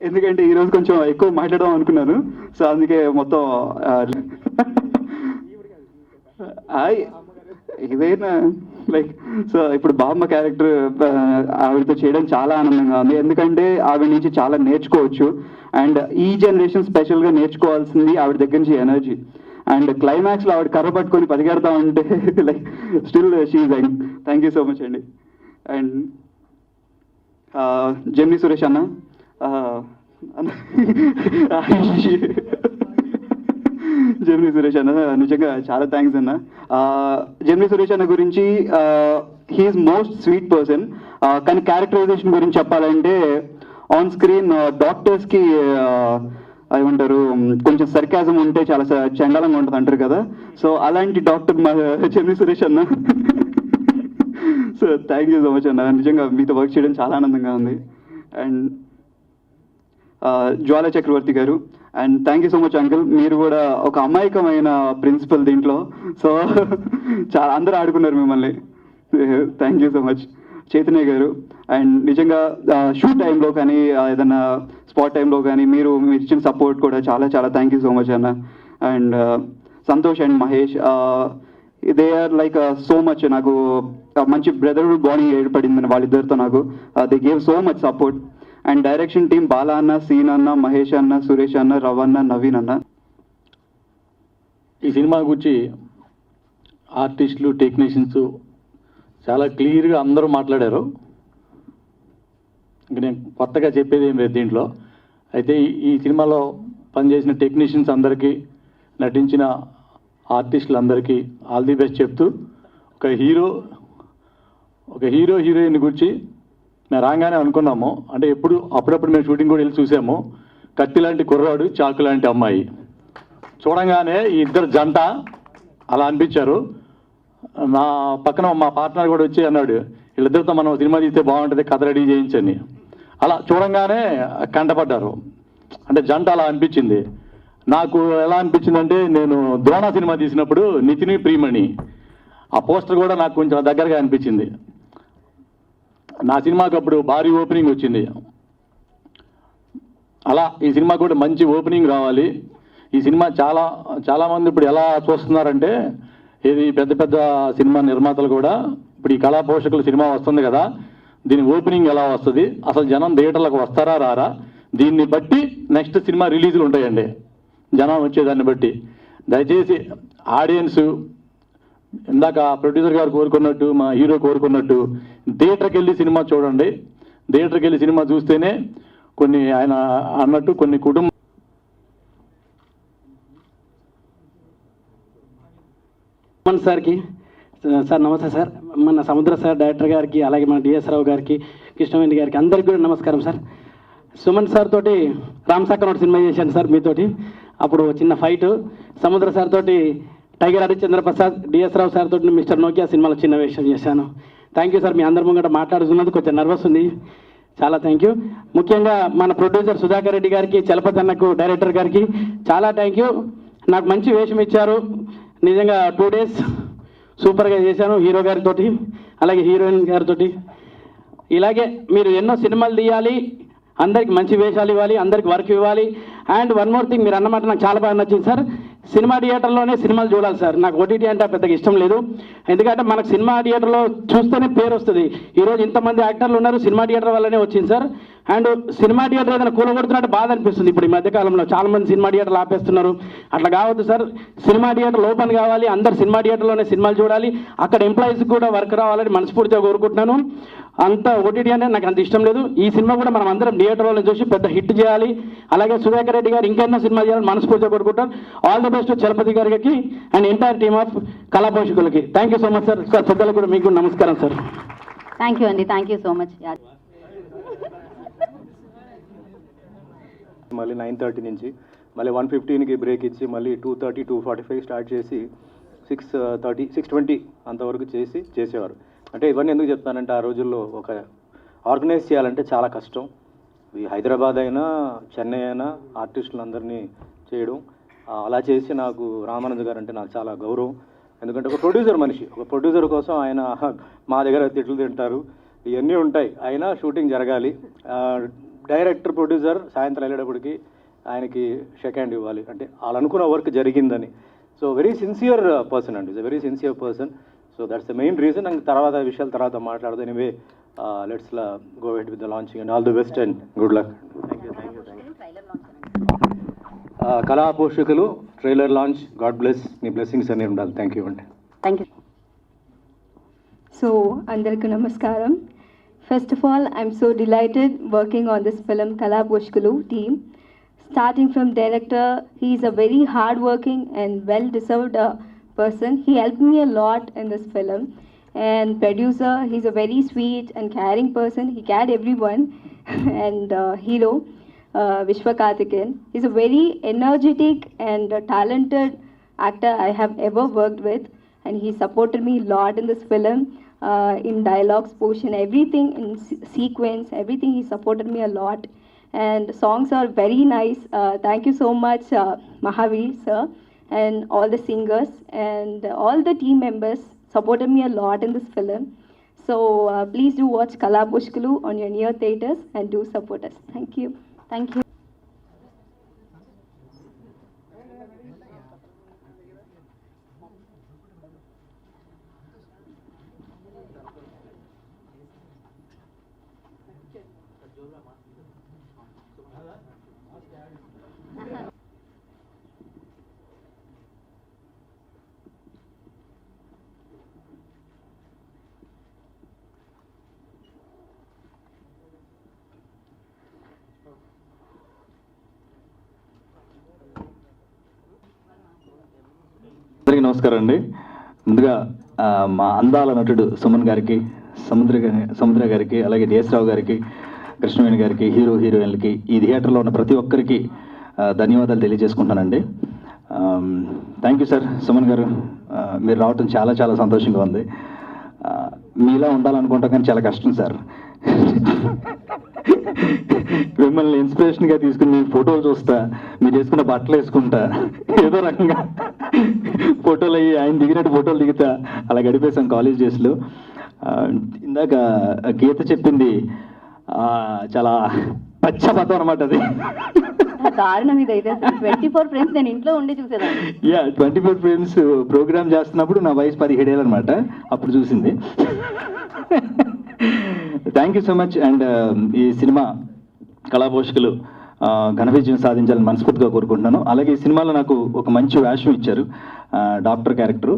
ఎందుకంటే ఈరోజు కొంచెం ఎక్కువ మాట్లాడదాం అనుకున్నాను. సో అందుకే మొత్తం ఇదేనా లైక్ సో ఇప్పుడు బామ్మ క్యారెక్టర్ ఆవిడతో చేయడం చాలా ఆనందంగా ఉంది. ఎందుకంటే ఆవిడ నుంచి చాలా నేర్చుకోవచ్చు. అండ్ ఈ జనరేషన్ స్పెషల్గా నేర్చుకోవాల్సింది ఆవిడ దగ్గర నుంచి ఎనర్జీ. అండ్ క్లైమాక్స్లో ఆవిడ కర్ర పట్టుకొని పరిగెడతా ఉంటే like still she like thank you so much అండి. అండ్ జెమిని సురేష్ అన్న, జెమిని సురేష్ అన్న నిజంగా చాలా థ్యాంక్స్ అన్న. జెమిని సురేష్ అన్న గురించి హీఈస్ మోస్ట్ స్వీట్ పర్సన్. కానీ క్యారెక్టరైజేషన్ గురించి చెప్పాలంటే ఆన్ స్క్రీన్ డాక్టర్స్కి ఏమంటారు కొంచెం సర్కాజం ఉంటే చాలా చండాలంగా ఉంటుంది అంటారు కదా. సో అలాంటి డాక్టర్ మా చెన్ని సురేష్ అన్న. So thank you so much అన్న, నిజంగా మీతో వర్క్ చేయడం చాలా ఆనందంగా ఉంది. అండ్ జ్వాల చక్రవర్తి గారు, and thank you so much uncle. మీరు కూడా ఒక అమాయకమైన ప్రిన్సిపల్ దీంట్లో. సో చాలా అందరూ ఆడుకున్నారు మిమ్మల్ని. Thank you so much. Chaitanya గారు, అండ్ నిజంగా షూట్ టైంలో కానీ ఏదైనా స్పాట్ టైంలో కానీ మీరు ఇచ్చిన సపోర్ట్ కూడా చాలా చాలా థ్యాంక్ యూ సో మచ్ అన్న. And Santosh and Mahesh, they are like so much. నాకు మంచి బ్రదర్హుడ్ బాండింగ్ ఏర్పడింది వాళ్ళిద్దరితో నాకు. They gave so much support. And direction team Bala అన్న, సీన్ అన్న, మహేష్ అన్న, సురేష్ అన్న, రవన్న, నవీన్ అన్న. ఈ సినిమా గురించి ఆర్టిస్టులు, టెక్నీషియన్స్ చాలా క్లియర్గా అందరూ మాట్లాడారు. ఇంక నేను కొత్తగా చెప్పేది ఏం లేదు దీంట్లో. అయితే ఈ సినిమాలో పనిచేసిన టెక్నీషియన్స్ అందరికీ, నటించిన ఆర్టిస్టులందరికీ ఆల్ ది బెస్ట్ చెప్తూ, ఒక హీరో హీరోయిన్ గురించి మేము రాగానే అనుకున్నాము. అంటే అప్పుడప్పుడు మేము షూటింగ్ కూడా వెళ్ళి చూసాము. కత్తి లాంటి కుర్రాడు, చాకు లాంటి అమ్మాయి. చూడంగానే ఈ ఇద్దరు జంట అలా అనిపించారు. నా పక్కన మా పార్ట్నర్ కూడా వచ్చి అన్నాడు, వీళ్ళిద్దరితో మనం సినిమా తీస్తే బాగుంటుంది, కథ రెడీ చేయించని. అలా చూడంగానే కంటపడ్డారు. అంటే జంట అలా అనిపించింది. నాకు ఎలా అనిపించిందంటే, నేను ద్రోణ సినిమా తీసినప్పుడు నితిని ప్రియమణి ఆ పోస్టర్ కూడా నాకు కొంచెం దగ్గరగా అనిపించింది. నా సినిమాకి అప్పుడు భారీ ఓపెనింగ్ వచ్చింది. అలా ఈ సినిమా కూడా మంచి ఓపెనింగ్ రావాలి. ఈ సినిమా చాలామంది ఇప్పుడు ఎలా చూస్తున్నారంటే, ఇది పెద్ద పెద్ద సినిమా నిర్మాతలు కూడా ఇప్పుడు ఈ కళా పోషకుల సినిమా వస్తుంది కదా, దీని ఓపెనింగ్ ఎలా వస్తుంది, అసలు జనం థియేటర్లకు వస్తారా రారా, దీన్ని బట్టి నెక్స్ట్ సినిమా రిలీజులు ఉంటాయండి, జనం వచ్చేదాన్ని బట్టి. దయచేసి ఆడియన్స్ ఇందాక ప్రొడ్యూసర్ గారు కోరుకున్నట్టు, మా హీరో కోరుకున్నట్టు థియేటర్కి వెళ్ళి సినిమా చూడండి. థియేటర్కి వెళ్ళి సినిమా చూస్తేనే కొన్ని ఆయన అన్నట్టు కొన్ని కుటుంబ సార్కి సార్ నమస్తే సార్. మన సముద్ర సార్ డైరెక్టర్ గారికి, అలాగే మన డిఎస్ రావు గారికి, కృష్ణవేణి గారికి అందరికీ కూడా నమస్కారం సార్. సుమన్ సార్ తోటి రామ్ సాకర్ సినిమా చేశాను సార్ మీతోటి. అప్పుడు చిన్న ఫైట్. సముద్ర సార్ తోటి టైగర్ హరిశ్చంద్ర ప్రసాద్, డిఎస్ రావు సార్ తోటి మిస్టర్ నోకియా సినిమాలో చిన్న వేషం చేశాను. Thank you sir. మీ అందరి ముంగట మాట్లాడుతున్నందుకు కొంచెం నర్వస్ ఉంది. చాలా థ్యాంక్ యూ. ముఖ్యంగా మన ప్రొడ్యూసర్ సుధాకర్ రెడ్డి గారికి, చలపతి అన్నకు, డైరెక్టర్ గారికి చాలా థ్యాంక్ యూ. నాకు మంచి వేషం ఇచ్చారు. నిజంగా 2 days సూపర్గా చేశాను హీరో గారితో, అలాగే హీరోయిన్ గారితో. ఇలాగే మీరు ఎన్నో సినిమాలు తీయాలి, అందరికి మంచి వేషాలు ఇవ్వాలి, అందరికి వర్క్ ఇవ్వాలి. అండ్ వన్ మోర్ థింగ్, మీరు అన్నమాట నాకు చాలా బాగా నచ్చింది సార్. సినిమా థియేటర్లోనే సినిమాలు చూడాలి సార్. నాకు ఓటీటీ అంటే పెద్దగా ఇష్టం లేదు. ఎందుకంటే మనకు సినిమా థియేటర్లో చూస్తేనే పేరు వస్తుంది. ఈరోజు ఇంతమంది యాక్టర్లు ఉన్నారు, సినిమా థియేటర్ వల్లనే వచ్చింది సార్. అండ్ సినిమా థియేటర్ ఏదైనా కూలగొడుతున్నట్టు బాధ అనిపిస్తుంది. ఇప్పుడు ఈ మధ్యకాలంలో చాలా మంది సినిమా థియేటర్లు ఆపేస్తున్నారు. అట్లా కావద్దు సార్. సినిమా థియేటర్లు ఓపెన్ కావాలి, అందరు సినిమా థియేటర్లోనే సినిమాలు చూడాలి, అక్కడ ఎంప్లాయీస్ కూడా వర్క్ రావాలని మనస్ఫూర్తిగా కోరుకుంటున్నాను. అంత ఓటీటీ అంటే నాకు అంత ఇష్టం లేదు. ఈ సినిమా కూడా మనం అందరం థియేటర్లో చూసి పెద్ద హిట్ చేయాలి. అలాగే సుధాకర్ రెడ్డి గారు ఇంకెన్నో సినిమా చేయాలని మనస్ఫూర్తిగా కోరుకుంటాను. ఆల్ ది బెస్ట్ చలపతి గారికి అండ్ ఎంటైర్ టీమ్ ఆఫ్ కళా పోషకులకి. Thank you so much sir. Sir పెద్దలకు కూడా మీకు నమస్కారం సార్. థ్యాంక్ యూ అండి. Thank you so much. మళ్ళీ 9:30 నుంచి మళ్ళీ 1:15కి బ్రేక్ ఇచ్చి మళ్ళీ 2:30, 2:45 స్టార్ట్ చేసి 6:30, 6:20 అంతవరకు చేసేవారు. అంటే ఇవన్నీ ఎందుకు చెప్తానంటే, ఆ రోజుల్లో ఒక ఆర్గనైజ్ చేయాలంటే చాలా కష్టం. ఈ హైదరాబాద్ అయినా, చెన్నై అయినా ఆర్టిస్టులందరినీ చేయడం, అలా చేసి నాకు రామానంద్ గారు అంటే నాకు చాలా గౌరవం. ఎందుకంటే ఒక ప్రొడ్యూసర్ మనిషి, ఒక ప్రొడ్యూసర్ కోసం ఆయన మా దగ్గర తిట్లు తింటారు, ఇవన్నీ ఉంటాయి. అయినా షూటింగ్ జరగాలి. డైరెక్టర్, ప్రొడ్యూసర్ సాయంత్రం వెళ్ళేటప్పటికి ఆయనకి షేక్ హ్యాండ్ ఇవ్వాలి, అంటే వాళ్ళు అనుకున్న వర్క్ జరిగిందని. సో వెరీ సిన్సియర్ పర్సన్ అండి, is a very sincere person. So that's the main reason. And తర్వాత విషయాలు తర్వాత మాట్లాడదు. Anyway let's go head with the launching and all the best and good luck. Thank you. Kala Poshakulu trailer launch. God bless. మీ blessings అన్నీ ఉండాలి. Thank you అండి. Thank you. So, Andarku Namaskaram. First of all, I'm so delighted working on this film Kala Poshkalu team. Starting from director, he is a very hard-working and well-deserved person. He helped me a lot in this film. and producer. He's a very sweet and caring person. He cared everyone. And hero, Vishwa Karthikeyan. He's a very energetic and talented actor I have ever worked with, and he supported me a lot in this film, in dialogues portion, everything in sequence, everything he supported me a lot. And songs are very nice. Thank you so much, Mahavir sir, and all the singers and all the team members supported me a lot in this film. So please do watch Kalaposhkalu on your near theaters and do support us. Thank you. Thank you. అందరికీ నమస్కారం అండి. ముందుగా మా అందాల నటుడు సుమన్ గారికి, సముద్ర గారికి, అలాగే డిఎస్ రావు గారికి, కృష్ణవేణి గారికి, హీరోయిన్లకి, ఈ థియేటర్లో ఉన్న ప్రతి ఒక్కరికి ధన్యవాదాలు తెలియజేసుకుంటున్నానండి. Thank you sir. Suman garu, మీరు రావటం చాలా చాలా సంతోషంగా ఉంది. మీలా ఉండాలనుకుంటాం కానీ చాలా కష్టం సార్. మిమ్మల్ని ఇన్స్పిరేషన్గా తీసుకుని మీ ఫోటోలు చూస్తా, మీరు వేసుకున్న బట్టలు వేసుకుంటా, ఏదో రకంగా ఫోటోలు అయ్యి ఆయన దిగినట్టు ఫోటోలు దిగుతా అలా గడిపేశాం కాలేజ్ డేస్లో. ఇందాక గీత చెప్పింది చాలా పచ్చబద్ధం అనమాట. అది దారుణం ఇదైతే. 24 ఫ్రేమ్స్ నేను ఇంట్లో ఉండి చూసేదాన్ని. 24 ఫ్రేమ్స్ ప్రోగ్రామ్ చేస్తున్నప్పుడు నా వయసు 17 ఏళ్ళు అనమాట, అప్పుడు చూసింది. Thank you so much. And ఈ సినిమా కళాపోషకులు ఘన విజయం సాధించాలని మనస్ఫూర్తిగా కోరుకుంటున్నాను. అలాగే ఈ సినిమాలో నాకు ఒక మంచి వేషం ఇచ్చారు, డాక్టర్ క్యారెక్టరు.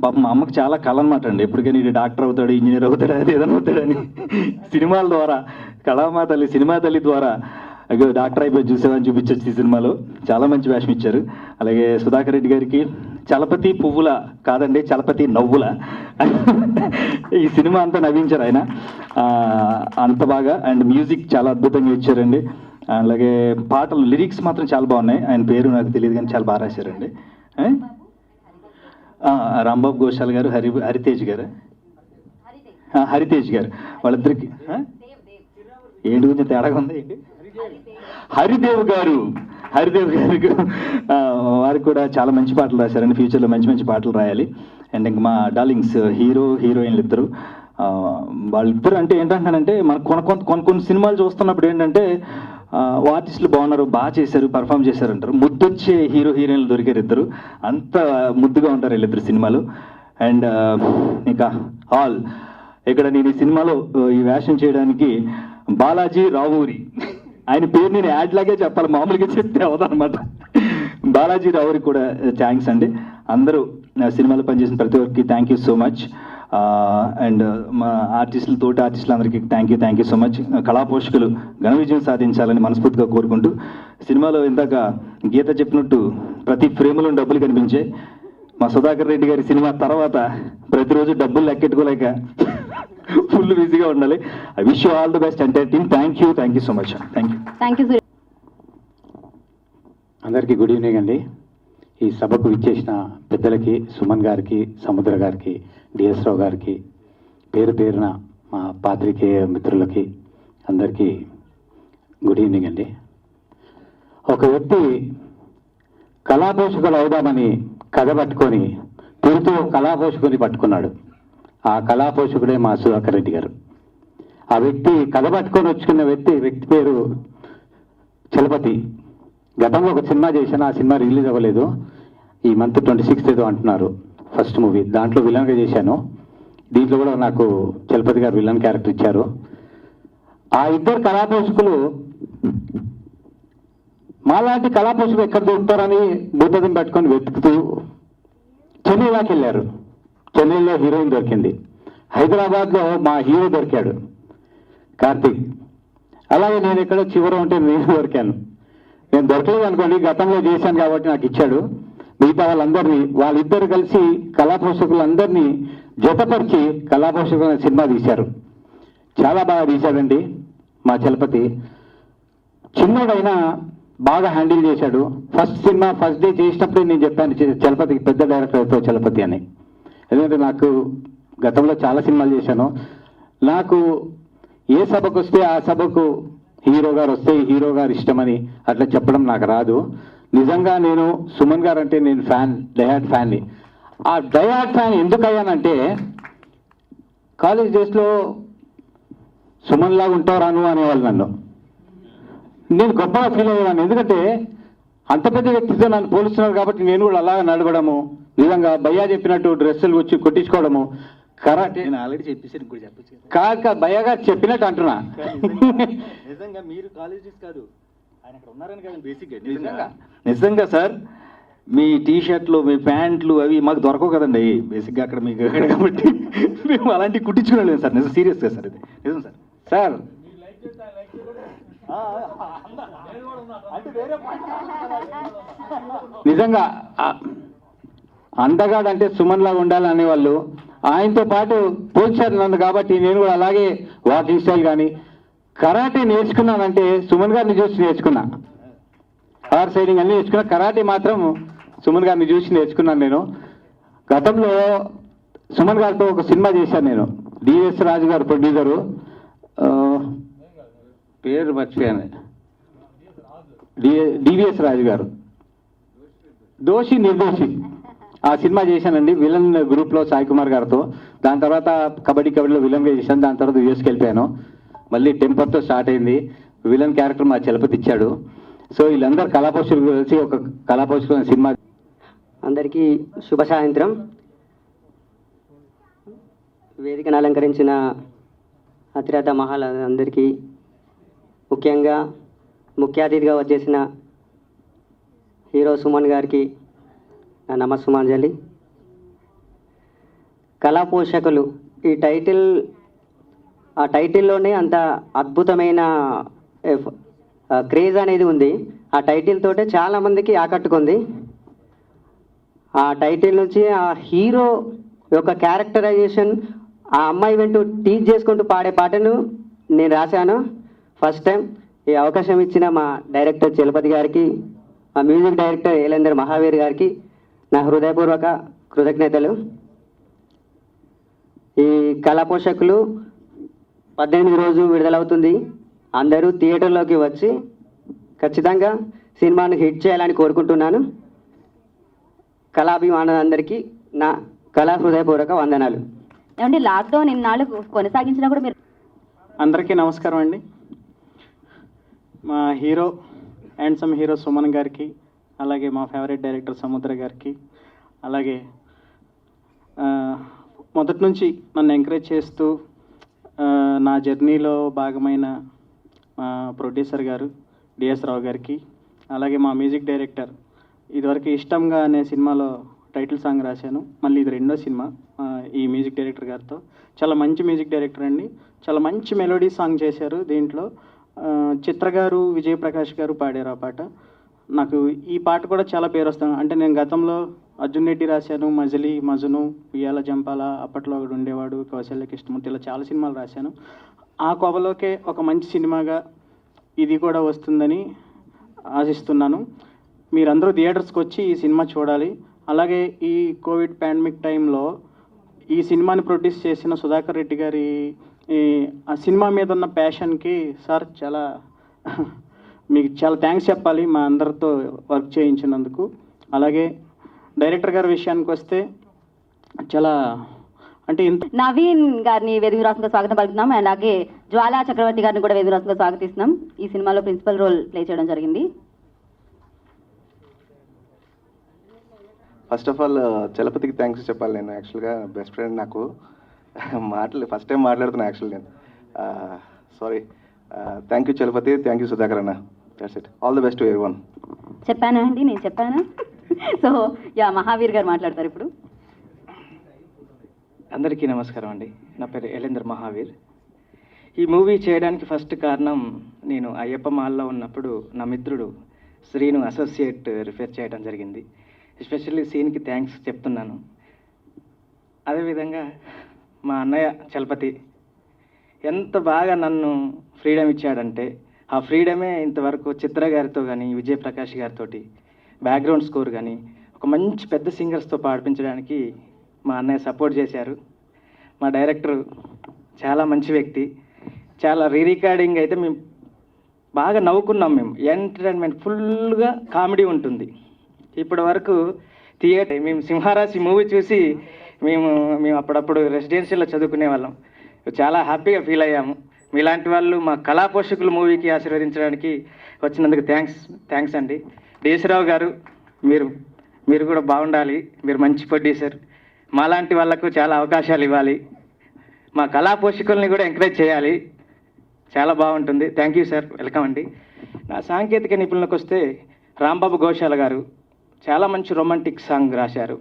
పాపం మా అమ్మకి చాలా కళ అనమాట అండి, ఎప్పటికైనా ఇది డాక్టర్ అవుతాడు, ఇంజనీర్ అవుతాడు, అది ఏదైనా అవుతాడని. సినిమాల ద్వారా కళామా తల్లి, సినిమా తల్లి ద్వారా అయ్యో డాక్టర్ అయిపోయి చూసేవని చూపించచ్చు. ఈ సినిమాలో చాలా మంచి వేషం ఇచ్చారు. అలాగే సుధాకర్ రెడ్డి గారికి చలపతి పువ్వుల కాదండి, చలపతి నవ్వుల ఈ సినిమా అంతా నవ్వించారు ఆయన అంత బాగా. అండ్ మ్యూజిక్ చాలా అద్భుతంగా ఇచ్చారండి. అలాగే పాటలు లిరిక్స్ మాత్రం చాలా బాగున్నాయి. ఆయన పేరు నాకు తెలియదు కానీ చాలా బాగా రాశారండి. రాంబాబు ఘోషాల్ గారు, హరితేజ్ గారు, హరితేజ్ గారు, వాళ్ళిద్దరికి ఏంటి కొంచెం తేడాగా ఉంది ఏంటి. హరిదేవ్ గారు వారికి కూడా చాలా మంచి పాటలు రాశారండి. ఫ్యూచర్లో మంచి మంచి పాటలు రాయాలి. అండ్ ఇంక మా డార్లింగ్స్ హీరోయిన్లు ఇద్దరు, వాళ్ళిద్దరు అంటే ఏంటంటానంటే మన కొన్ని సినిమాలు చూస్తున్నప్పుడు ఏంటంటే ఆర్టిస్టులు బాగున్నారు, బాగా చేశారు, పర్ఫామ్ చేశారు అంటారు. ముద్దొచ్చే హీరోయిన్లు దొరికారు ఇద్దరు, అంత ముద్దుగా ఉంటారు వీళ్ళిద్దరు సినిమాలు. అండ్ ఇంకా ఆల్ ఇక్కడ నేను ఈ సినిమాలో ఈ వేషం చేయడానికి బాలాజీ రావూరి, ఆయన పేరు నేను యాడ్ లాగే చెప్పాలి, మామూలుగా చెప్తే అవదనమాట. బాలాజీ రావురి కూడా థ్యాంక్స్ అండి. అందరూ సినిమాలో పనిచేసిన ప్రతి ఒక్కరికి thank you so much. And మా తోటి ఆర్టిస్టులందరికీ thank you so much. Kalaposhakulu ఘన విజయం సాధించాలని మనస్ఫూర్తిగా కోరుకుంటూ, సినిమాలో ఇందాక గీత చెప్పినట్టు ప్రతి ఫ్రేమ్లో డబ్బులు కనిపించాయి. మా సుధాకర్ రెడ్డి గారి సినిమా తర్వాత ప్రతిరోజు డబ్బులు లెక్కెట్టుకోలేక ఫుల్ బిజీగా ఉండాలి. I wish you all the best entire team. Thank you so much. Thank you. అందరికీ గుడ్ ఈవినింగ్ అండి. ఈ సభకు విచ్చేసిన పెద్దలకి, సుమన్ గారికి, సముద్ర గారికి, డిఎస్ రావు గారికి, పేరున మా పాత్రికేయ మిత్రులకి అందరికీ గుడ్ ఈవినింగ్ అండి. ఒక వ్యక్తి కళాపోషకులు అవుదామని కథ పట్టుకొని తిరుగుతూ కళాపోషకుని పట్టుకున్నాడు. ఆ కళాపోషకుడే మా సుధాకర్ రెడ్డి గారు. ఆ వ్యక్తి కథ పట్టుకొని వచ్చుకున్న వ్యక్తి పేరు చలపతి. గతంలో ఒక సినిమా చేశాను, ఆ సినిమా రిలీజ్ అవ్వలేదు. ఈ మంత్ 26th ఏదో అంటున్నారు, ఫస్ట్ మూవీ. దాంట్లో విలన్గా చేశాను. దీంట్లో కూడా నాకు చలపతి గారు విలన్ క్యారెక్టర్ ఇచ్చారు. ఆ ఇద్దరు కళాపోషకులు మాలాంటి కళాపోషకులు ఎక్కడ దొరుకుతారని బుద్ధం పట్టుకొని వెతుకుతూ చెన్నై దాకా వెళ్ళారు. చెన్నైలో హీరోయిన్ దొరికింది. హైదరాబాద్లో మా హీరో దొరికాడు, కార్తీక్. అలాగే నేను ఇక్కడ చివర ఉంటే నేను దొరికాను. నేను దొరకలేదు అనుకోండి, గతంలో చేశాను కాబట్టి నాకు ఇచ్చాడు. మిగతా వాళ్ళిద్దరు కలిసి కళాపోషకులందరినీ జతపరిచి కళాపోషకులు అనే సినిమా తీశారు. చాలా బాగా తీశాడండి మా చలపతి. చిన్నోడైనా బాగా హ్యాండిల్ చేశాడు. ఫస్ట్ సినిమా ఫస్ట్ డే చేసినప్పుడే నేను చెప్పాను చలపతికి, పెద్ద డైరెక్టర్తో చలపతి అని. ఎందుకంటే నాకు గతంలో చాలా సినిమాలు చేశాను. నాకు ఏ సభకు వస్తే ఆ సభకు హీరో గారు వస్తే హీరో గారు ఇష్టమని అట్లా చెప్పడం నాకు రాదు. నిజంగా నేను సుమన్ గారు అంటే నేను డైహార్డ్ ఫ్యాన్ని. ఆ డైహార్డ్ ఫ్యాన్ ఎందుకు అయ్యానంటే, కాలేజ్ డేస్లో సుమన్ లాగా ఉంటారాను అనేవాళ్ళు నన్ను. నేను గొప్పగా ఫీల్ అయ్యేవాడిని, ఎందుకంటే అంత పెద్ద వ్యక్తితో నన్ను పోలుస్తున్నారు కాబట్టి నేను కూడా అలాగా నడవడము, నిజంగా భయ్యా చెప్పినట్టు డ్రెస్సులు వచ్చి కొట్టించుకోవడము, కరాటే. నేను ఆల్రెడీ చెప్పేసి ఇంకోటి చెప్పచ్చు. కాక భయ్యా గారు చెప్పినట్టు అంటున్నా. నిజంగా మీరు కాలేజెస్ కాదు, ఆయన అక్కడ ఉన్నారని కదా బేసిక్గా. నిజంగా నిజంగా సార్, మీ టీ షర్ట్లు మీ ప్యాంట్లు అవి మాకు దొరకవు కదండి బేసిక్గా అక్కడ మీకు కాబట్టి మేము అలాంటివి కుట్టించుకోలేము సార్. నిజం సీరియస్గా సార్, ఇది నిజం సార్. సార్ నిజంగా అందగాడంటే సుమన్ లాగా ఉండాలి అనేవాళ్ళు. ఆయనతో పాటు పోల్చారు నన్ను కాబట్టి నేను కూడా అలాగే వాకింగ్ స్టైల్ కానీ కరాటే నేర్చుకున్నానంటే సుమన్ గారిని చూసి నేర్చుకున్నా. హార్స్ రైడింగ్ అన్నీ నేర్చుకున్నా, కరాటే మాత్రం సుమన్ గారిని చూసి నేర్చుకున్నాను నేను. గతంలో సుమన్ గారితో ఒక సినిమా చేశాను నేను, డిఎస్ రాజు గారు ప్రొడ్యూసరు, పేరు మర్చిపోయాను, డివిఎస్ రాజు గారు, దోషి నిర్దోషి. ఆ సినిమా చేశానండి విలన్ గ్రూప్లో సాయి కుమార్ గారితో. దాని తర్వాత కబడ్డీలో విలన్గా చేశాను. దాని తర్వాత యూఎస్కి వెళ్ళిపోయాను. మళ్ళీ టెంపర్తో స్టార్ట్ అయింది. విలన్ క్యారెక్టర్ మా చలపతి ఇచ్చాడు. సో వీళ్ళందరూ కళాపోషకులు కలిసి ఒక కళాపోషకులు సినిమా. అందరికీ శుభ సాయంత్రం. వేదికను అలంకరించిన అతిరథ మహాల్ అందరికీ, ముఖ్యంగా ముఖ్య అతిథిగా వచ్చేసిన హీరో సుమన్ గారికి నా నమస్సుమాంజలి. కళాపోషకులు ఈ టైటిల్, ఆ టైటిల్లోనే అంత అద్భుతమైన క్రేజ్ అనేది ఉంది. ఆ టైటిల్ తోటే చాలామందికి ఆకట్టుకుంది. ఆ టైటిల్ నుంచి ఆ హీరో యొక్క క్యారెక్టరైజేషన్, ఆ అమ్మాయి వెంటూ టీచ్ చేసుకుంటూ పాడే పాటను నేను రాశాను. ఫస్ట్ టైం ఈ అవకాశం ఇచ్చిన మా డైరెక్టర్ చలపతి గారికి, మా మ్యూజిక్ డైరెక్టర్ ఏలేందర్ మహావీర్ గారికి నా హృదయపూర్వక కృతజ్ఞతలు. ఈ కళాపోషకులు 18 రోజు విడుదలవుతుంది. అందరూ థియేటర్లోకి వచ్చి ఖచ్చితంగా సినిమాను హిట్ చేయాలని కోరుకుంటున్నాను. కళాభిమానులందరికీ నా కళా హృదయపూర్వక వందనాలు. ఏమంటే లాక్డౌన్ ఇన్నాళ్ళు కొనసాగించినా కూడా మీరు. అందరికీ నమస్కారం అండి. మా హీరో హ్యాండ్సమ్ హీరో సుమన్ గారికి, అలాగే మా ఫేవరెట్ డైరెక్టర్ సముద్ర గారికి, అలాగే మొదటి నుంచి నన్ను ఎంకరేజ్ చేస్తూ నా జర్నీలో భాగమైన మా ప్రొడ్యూసర్ గారు డిఎస్ రావు గారికి, అలాగే మా మ్యూజిక్ డైరెక్టర్, ఇదివరకు ఇష్టంగా అనే సినిమాలో టైటిల్ సాంగ్ రాశాను. మళ్ళీ ఇది రెండో సినిమా ఈ మ్యూజిక్ డైరెక్టర్ గారితో. చాలా మంచి మ్యూజిక్ డైరెక్టర్ అండి. చాలా మంచి మెలోడీ సాంగ్ చేశారు. దీంట్లో చిత్ర గారు, విజయప్రకాష్ గారు పాడారు ఆ పాట. నాకు ఈ పాట కూడా చాలా పేరు వస్తాను. అంటే నేను గతంలో అర్జున్ రెడ్డి రాశాను, మజిలీ, మజును, ఉయ్యాల జంపాల, అప్పట్లో ఒకడు ఉండేవాడు, కౌశల్య కృష్ణమూర్తి, ఇలా చాలా సినిమాలు రాశాను. ఆ కోవలోకే ఒక మంచి సినిమాగా ఇది కూడా వస్తుందని ఆశిస్తున్నాను. మీరందరూ థియేటర్స్కి వచ్చి ఈ సినిమా చూడాలి. అలాగే ఈ కోవిడ్ పాండమిక్ టైంలో ఈ సినిమాని ప్రొడ్యూస్ చేసిన సుధాకర్ రెడ్డి గారి ఆ సినిమా మీద ఉన్న ప్యాషన్కి సార్ చాలా మీకు చాలా థ్యాంక్స్ చెప్పాలి మా అందరితో వర్క్ చేయించినందుకు. అలాగే డైరెక్టర్ గారి విషయానికి వస్తే చాలా అంటే నవీన్ గారిని వేదికరాసంగా స్వాగతం పలుకుతున్నాం. అండ్ అలాగే జ్వాలా చక్రవర్తి గారిని కూడా వేదికరాసంగా స్వాగతిస్తున్నాం. ఈ సినిమాలో ప్రిన్సిపల్ రోల్ ప్లే చేయడం జరిగింది. ఫస్ట్ ఆఫ్ ఆల్ చలపతికి థ్యాంక్స్ చెప్పాలి. నేను యాక్చువల్గా బెస్ట్ ఫ్రెండ్, నాకు ఫస్ట్ టైం మాట్లాడుతున్నా యాక్చువల్ నేను. Sorry. Thank you Chalapathi, thank you Sudhakar అన్న. That's it. All the best to everyone. చెప్పానా అండి, నేను చెప్పానా? సో మహావీర్ గారు మాట్లాడతారు ఇప్పుడు. అందరికీ నమస్కారం అండి. నా పేరు ఏలేందర్ మహావీర్. ఈ మూవీ చేయడానికి ఫస్ట్ కారణం, నేను అయ్యప్ప మాల్లో ఉన్నప్పుడు నా మిత్రుడు శ్రీను అసోసియేట్ రిఫర్ చేయడం జరిగింది. ఎస్పెషల్లీ సీన్కి థ్యాంక్స్ చెప్తున్నాను. అదేవిధంగా మా అన్నయ్య చలపతి ఎంత బాగా నన్ను ఫ్రీడమ్ ఇచ్చాడంటే ఆ ఫ్రీడమే ఇంతవరకు చిత్ర గారితో కానీ విజయప్రకాష్ గారితో బ్యాక్గ్రౌండ్ స్కోర్ కానీ ఒక మంచి పెద్ద సింగర్స్తో పాడిపించడానికి మా అన్నయ్య సపోర్ట్ చేశారు. మా డైరెక్టర్ చాలా మంచి వ్యక్తి. చాలా రికార్డింగ్ అయితే మేము బాగా నవ్వుకున్నాం. మేము ఎంటర్టైన్మెంట్ ఫుల్గా కామెడీ ఉంటుంది. ఇప్పటి వరకు థియేటర్ మేము సింహారాశి మూవీ చూసి మేము అప్పుడప్పుడు రెసిడెన్షియల్లో చదువుకునే వాళ్ళం. చాలా హ్యాపీగా ఫీల్ అయ్యాము. మీలాంటి వాళ్ళు మా కళా పోషకుల మూవీకి ఆశీర్వదించడానికి వచ్చినందుకు థ్యాంక్స్ అండి. డిఎస్రావు గారు మీరు కూడా బాగుండాలి. మీరు మంచి ప్రొడ్యూసర్. మాలాంటి వాళ్ళకు చాలా అవకాశాలు ఇవ్వాలి. మా కళా పోషకుల్ని కూడా ఎంకరేజ్ చేయాలి. చాలా బాగుంటుంది. Thank you sir. వెల్కమ్ అండి. నా సాంకేతిక నిపుణులకు వస్తే రాంబాబు గోశాల గారు చాలా మంచి రొమాంటిక్ సాంగ్ రాశారు.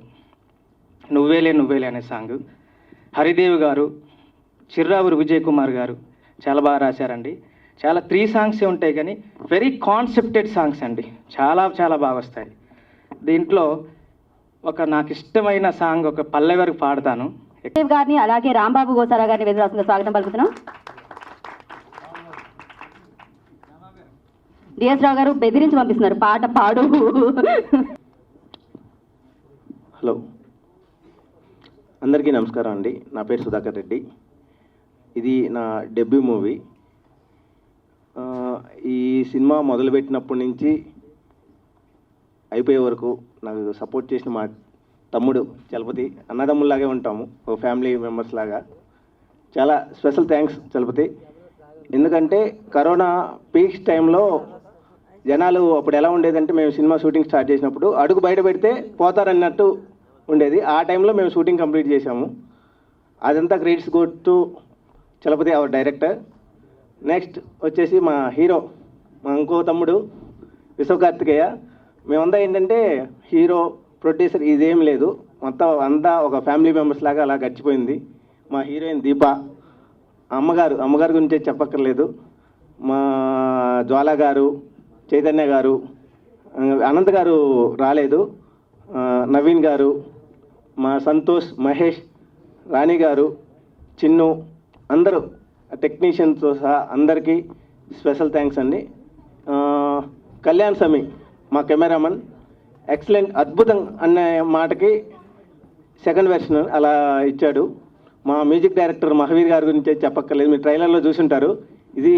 నువ్వేలే నువ్వేలే అనే సాంగ్. హరిదేవి గారు, చిర్రావూరు విజయ్ కుమార్ గారు చాలా బాగా రాశారండి. చాలా 3 సాంగ్సే ఉంటాయి కానీ వెరీ కాన్సెప్టెడ్ సాంగ్స్ అండి. చాలా చాలా బాగా వస్తాయి. దీంట్లో నాకు ఇష్టమైన సాంగ్ ఒక పల్లె వరకు పాడతాను. గారిని అలాగే రాంబాబు గోసారా గారిని వేదికగా స్వాగతం పలుకుతున్నాం. డిఎస్ రావు గారు బెదిరించి పంపిస్తున్నారు, పాట పాడు. హలో, అందరికీ నమస్కారం అండి. నా పేరు సుధాకర్ రెడ్డి. ఇది నా డెబ్యూ మూవీ. ఈ సినిమా మొదలుపెట్టినప్పటి నుంచి అయిపోయే వరకు నాకు సపోర్ట్ చేసిన మా తమ్ముడు చలపతి, అన్నదమ్ముల్లాగే ఉంటాము, ఒక ఫ్యామిలీ మెంబర్స్ లాగా. చాలా స్పెషల్ థ్యాంక్స్ చలపతి. ఎందుకంటే కరోనా పీక్స్ టైంలో జనాలు అప్పుడు ఎలా ఉండేదంటే, మేము సినిమా షూటింగ్ స్టార్ట్ చేసినప్పుడు అడుగు బయట పెడితే పోతారన్నట్టు ఉండేది. ఆ టైంలో మేము షూటింగ్ కంప్లీట్ చేశాము. అదంతా credits go to Chalapathi, hour director. Next వచ్చేసి మా హీరో, మా ఇంకో తమ్ముడు విశ్వకార్తికేయ. మేమంతా ఏంటంటే హీరో ప్రొడ్యూసర్ ఇదేం లేదు, మొత్తం అంతా ఒక ఫ్యామిలీ మెంబర్స్ లాగా అలా గడిచిపోయింది. మా హీరోయిన్ దీప, అమ్మగారి గురించే చెప్పక్కర్లేదు. మా జ్వాల గారు, చైతన్య గారు, అనంత్ గారు రాలేదు, నవీన్ గారు, మా సంతోష్, మహేష్, రాణి గారు, చిన్ను, అందరూ టెక్నీషియన్స్తో సహా అందరికీ స్పెషల్ థ్యాంక్స్ అండి. కళ్యాణ్ సమీ మా కెమెరామన్, ఎక్సలెంట్, అద్భుతం అనే మాటకి సెకండ్ వెర్షన్ అలా ఇచ్చాడు. మా మ్యూజిక్ డైరెక్టర్ మహవీర్ గారి గురించి చెప్పక్కర్లేదు, మీరు ట్రైలర్లో చూసుంటారు. ఇది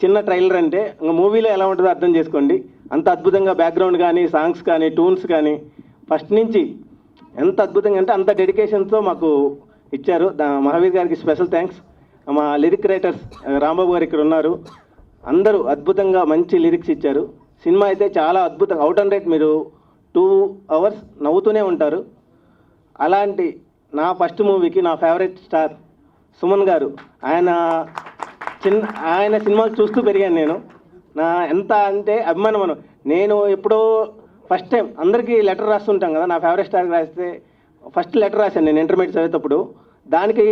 చిన్న ట్రైలర్ అంటే ఇంకా మూవీలో ఎలా ఉంటుందో అర్థం చేసుకోండి. అంత అద్భుతంగా బ్యాక్గ్రౌండ్ కానీ, సాంగ్స్ కానీ, ట్యూన్స్ కానీ ఫస్ట్ నుంచి ఎంత అద్భుతంగా అంటే అంత డెడికేషన్తో మాకు ఇచ్చారు. మహావీర్ గారికి స్పెషల్ థ్యాంక్స్. మా లిరిక్ రైటర్స్ రాంబాబు గారు ఇక్కడ ఉన్నారు. అందరూ అద్భుతంగా మంచి లిరిక్స్ ఇచ్చారు. సినిమా అయితే చాలా అద్భుతం, అవుట్ అండ్ రైట్. మీరు 2 hours నవ్వుతూనే ఉంటారు. అలాంటి నా ఫస్ట్ మూవీకి నా ఫేవరెట్ స్టార్ సుమన్ గారు. ఆయన సినిమాలు చూస్తూ పెరిగాను నేను. నా ఎంత అంటే అభిమానం. నేను ఎప్పుడో ఫస్ట్ టైం అందరికీ లెటర్ రాస్తుంటాం కదా, నా ఫేవరెట్ స్టార్కి రాస్తే ఫస్ట్ లెటర్ రాశాను నేను ఇంటర్మీడియట్ చదివేటప్పుడు. దానికి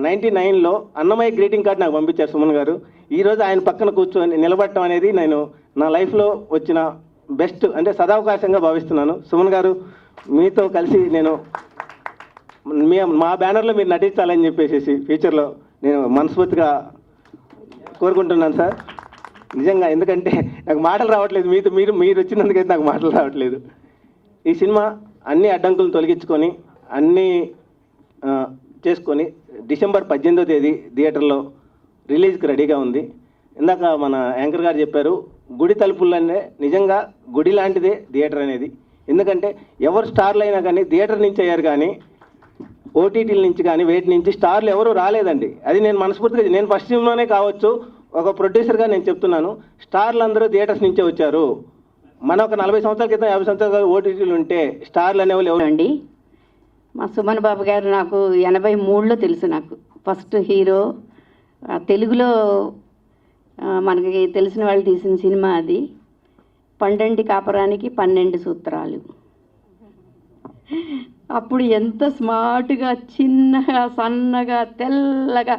99లో అన్నమయ్య గ్రీటింగ్ కార్డ్ నాకు పంపించారు సుమన్ గారు. ఈరోజు ఆయన పక్కన కూర్చొని నిలబడటం అనేది నేను నా లైఫ్లో వచ్చిన బెస్ట్ అంటే సదావకాశంగా భావిస్తున్నాను. సుమన్ గారు, మీతో కలిసి నేను మా బ్యానర్లో మీరు నటించాలని చెప్పేసి ఫ్యూచర్లో నేను మనస్ఫూర్తిగా కోరుకుంటున్నాను సార్. నిజంగా, ఎందుకంటే నాకు మాటలు రావట్లేదు. మీరు వచ్చినందుకైతే నాకు మాటలు రావట్లేదు. ఈ సినిమా అన్ని అడ్డంకులు తొలగించుకొని అన్నీ చేసుకొని డిసెంబర్ 18వ తేదీ థియేటర్లో రిలీజ్కి రెడీగా ఉంది. ఇందాక మన యాంకర్ గారు చెప్పారు, గుడి తలుపులనే నిజంగా గుడి లాంటిదే థియేటర్ అనేది. ఎందుకంటే ఎవరు స్టార్లు అయినా కానీ థియేటర్ నుంచి అయ్యారు, కానీ ఓటీటీల నుంచి కానీ వేటి నుంచి స్టార్లు ఎవరు రాలేదండి. అది నేను మనస్ఫూర్తిగా, నేను ఫస్ట్ సినిమానే కావచ్చు, ఒక ప్రొడ్యూసర్గా నేను చెప్తున్నాను, స్టార్లు అందరూ థియేటర్స్ నుంచే వచ్చారు. మన ఒక 40 సంవత్సరాల క్రితం 50 సంవత్సరాల ఓటీటీలు ఉంటే స్టార్లు అనేవాళ్ళు ఎవరు అండి. మా సుమన్ బాబు గారు నాకు 83లో తెలుసు. నాకు ఫస్ట్ హీరో తెలుగులో మనకి తెలిసిన వాళ్ళు తీసిన సినిమా అది. పండంటి కాపరానికి 12 సూత్రాలు. అప్పుడు ఎంత స్మార్ట్గా, చిన్నగా, సన్నగా, తెల్లగా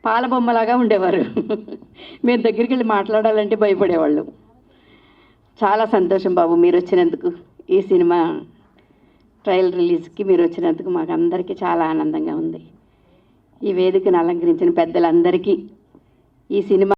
పాలబొమ్మలాగా ఉండేవారు. మేము దగ్గరికి వెళ్ళి మాట్లాడాలంటే భయపడేవాళ్ళు. చాలా సంతోషం బాబు మీరు వచ్చినందుకు. ఈ సినిమా ట్రయల్ రిలీజ్కి మీరు వచ్చినందుకు మాకు అందరికీ చాలా ఆనందంగా ఉంది. ఈ వేదికను అలంకరించిన పెద్దలందరికీ ఈ సినిమా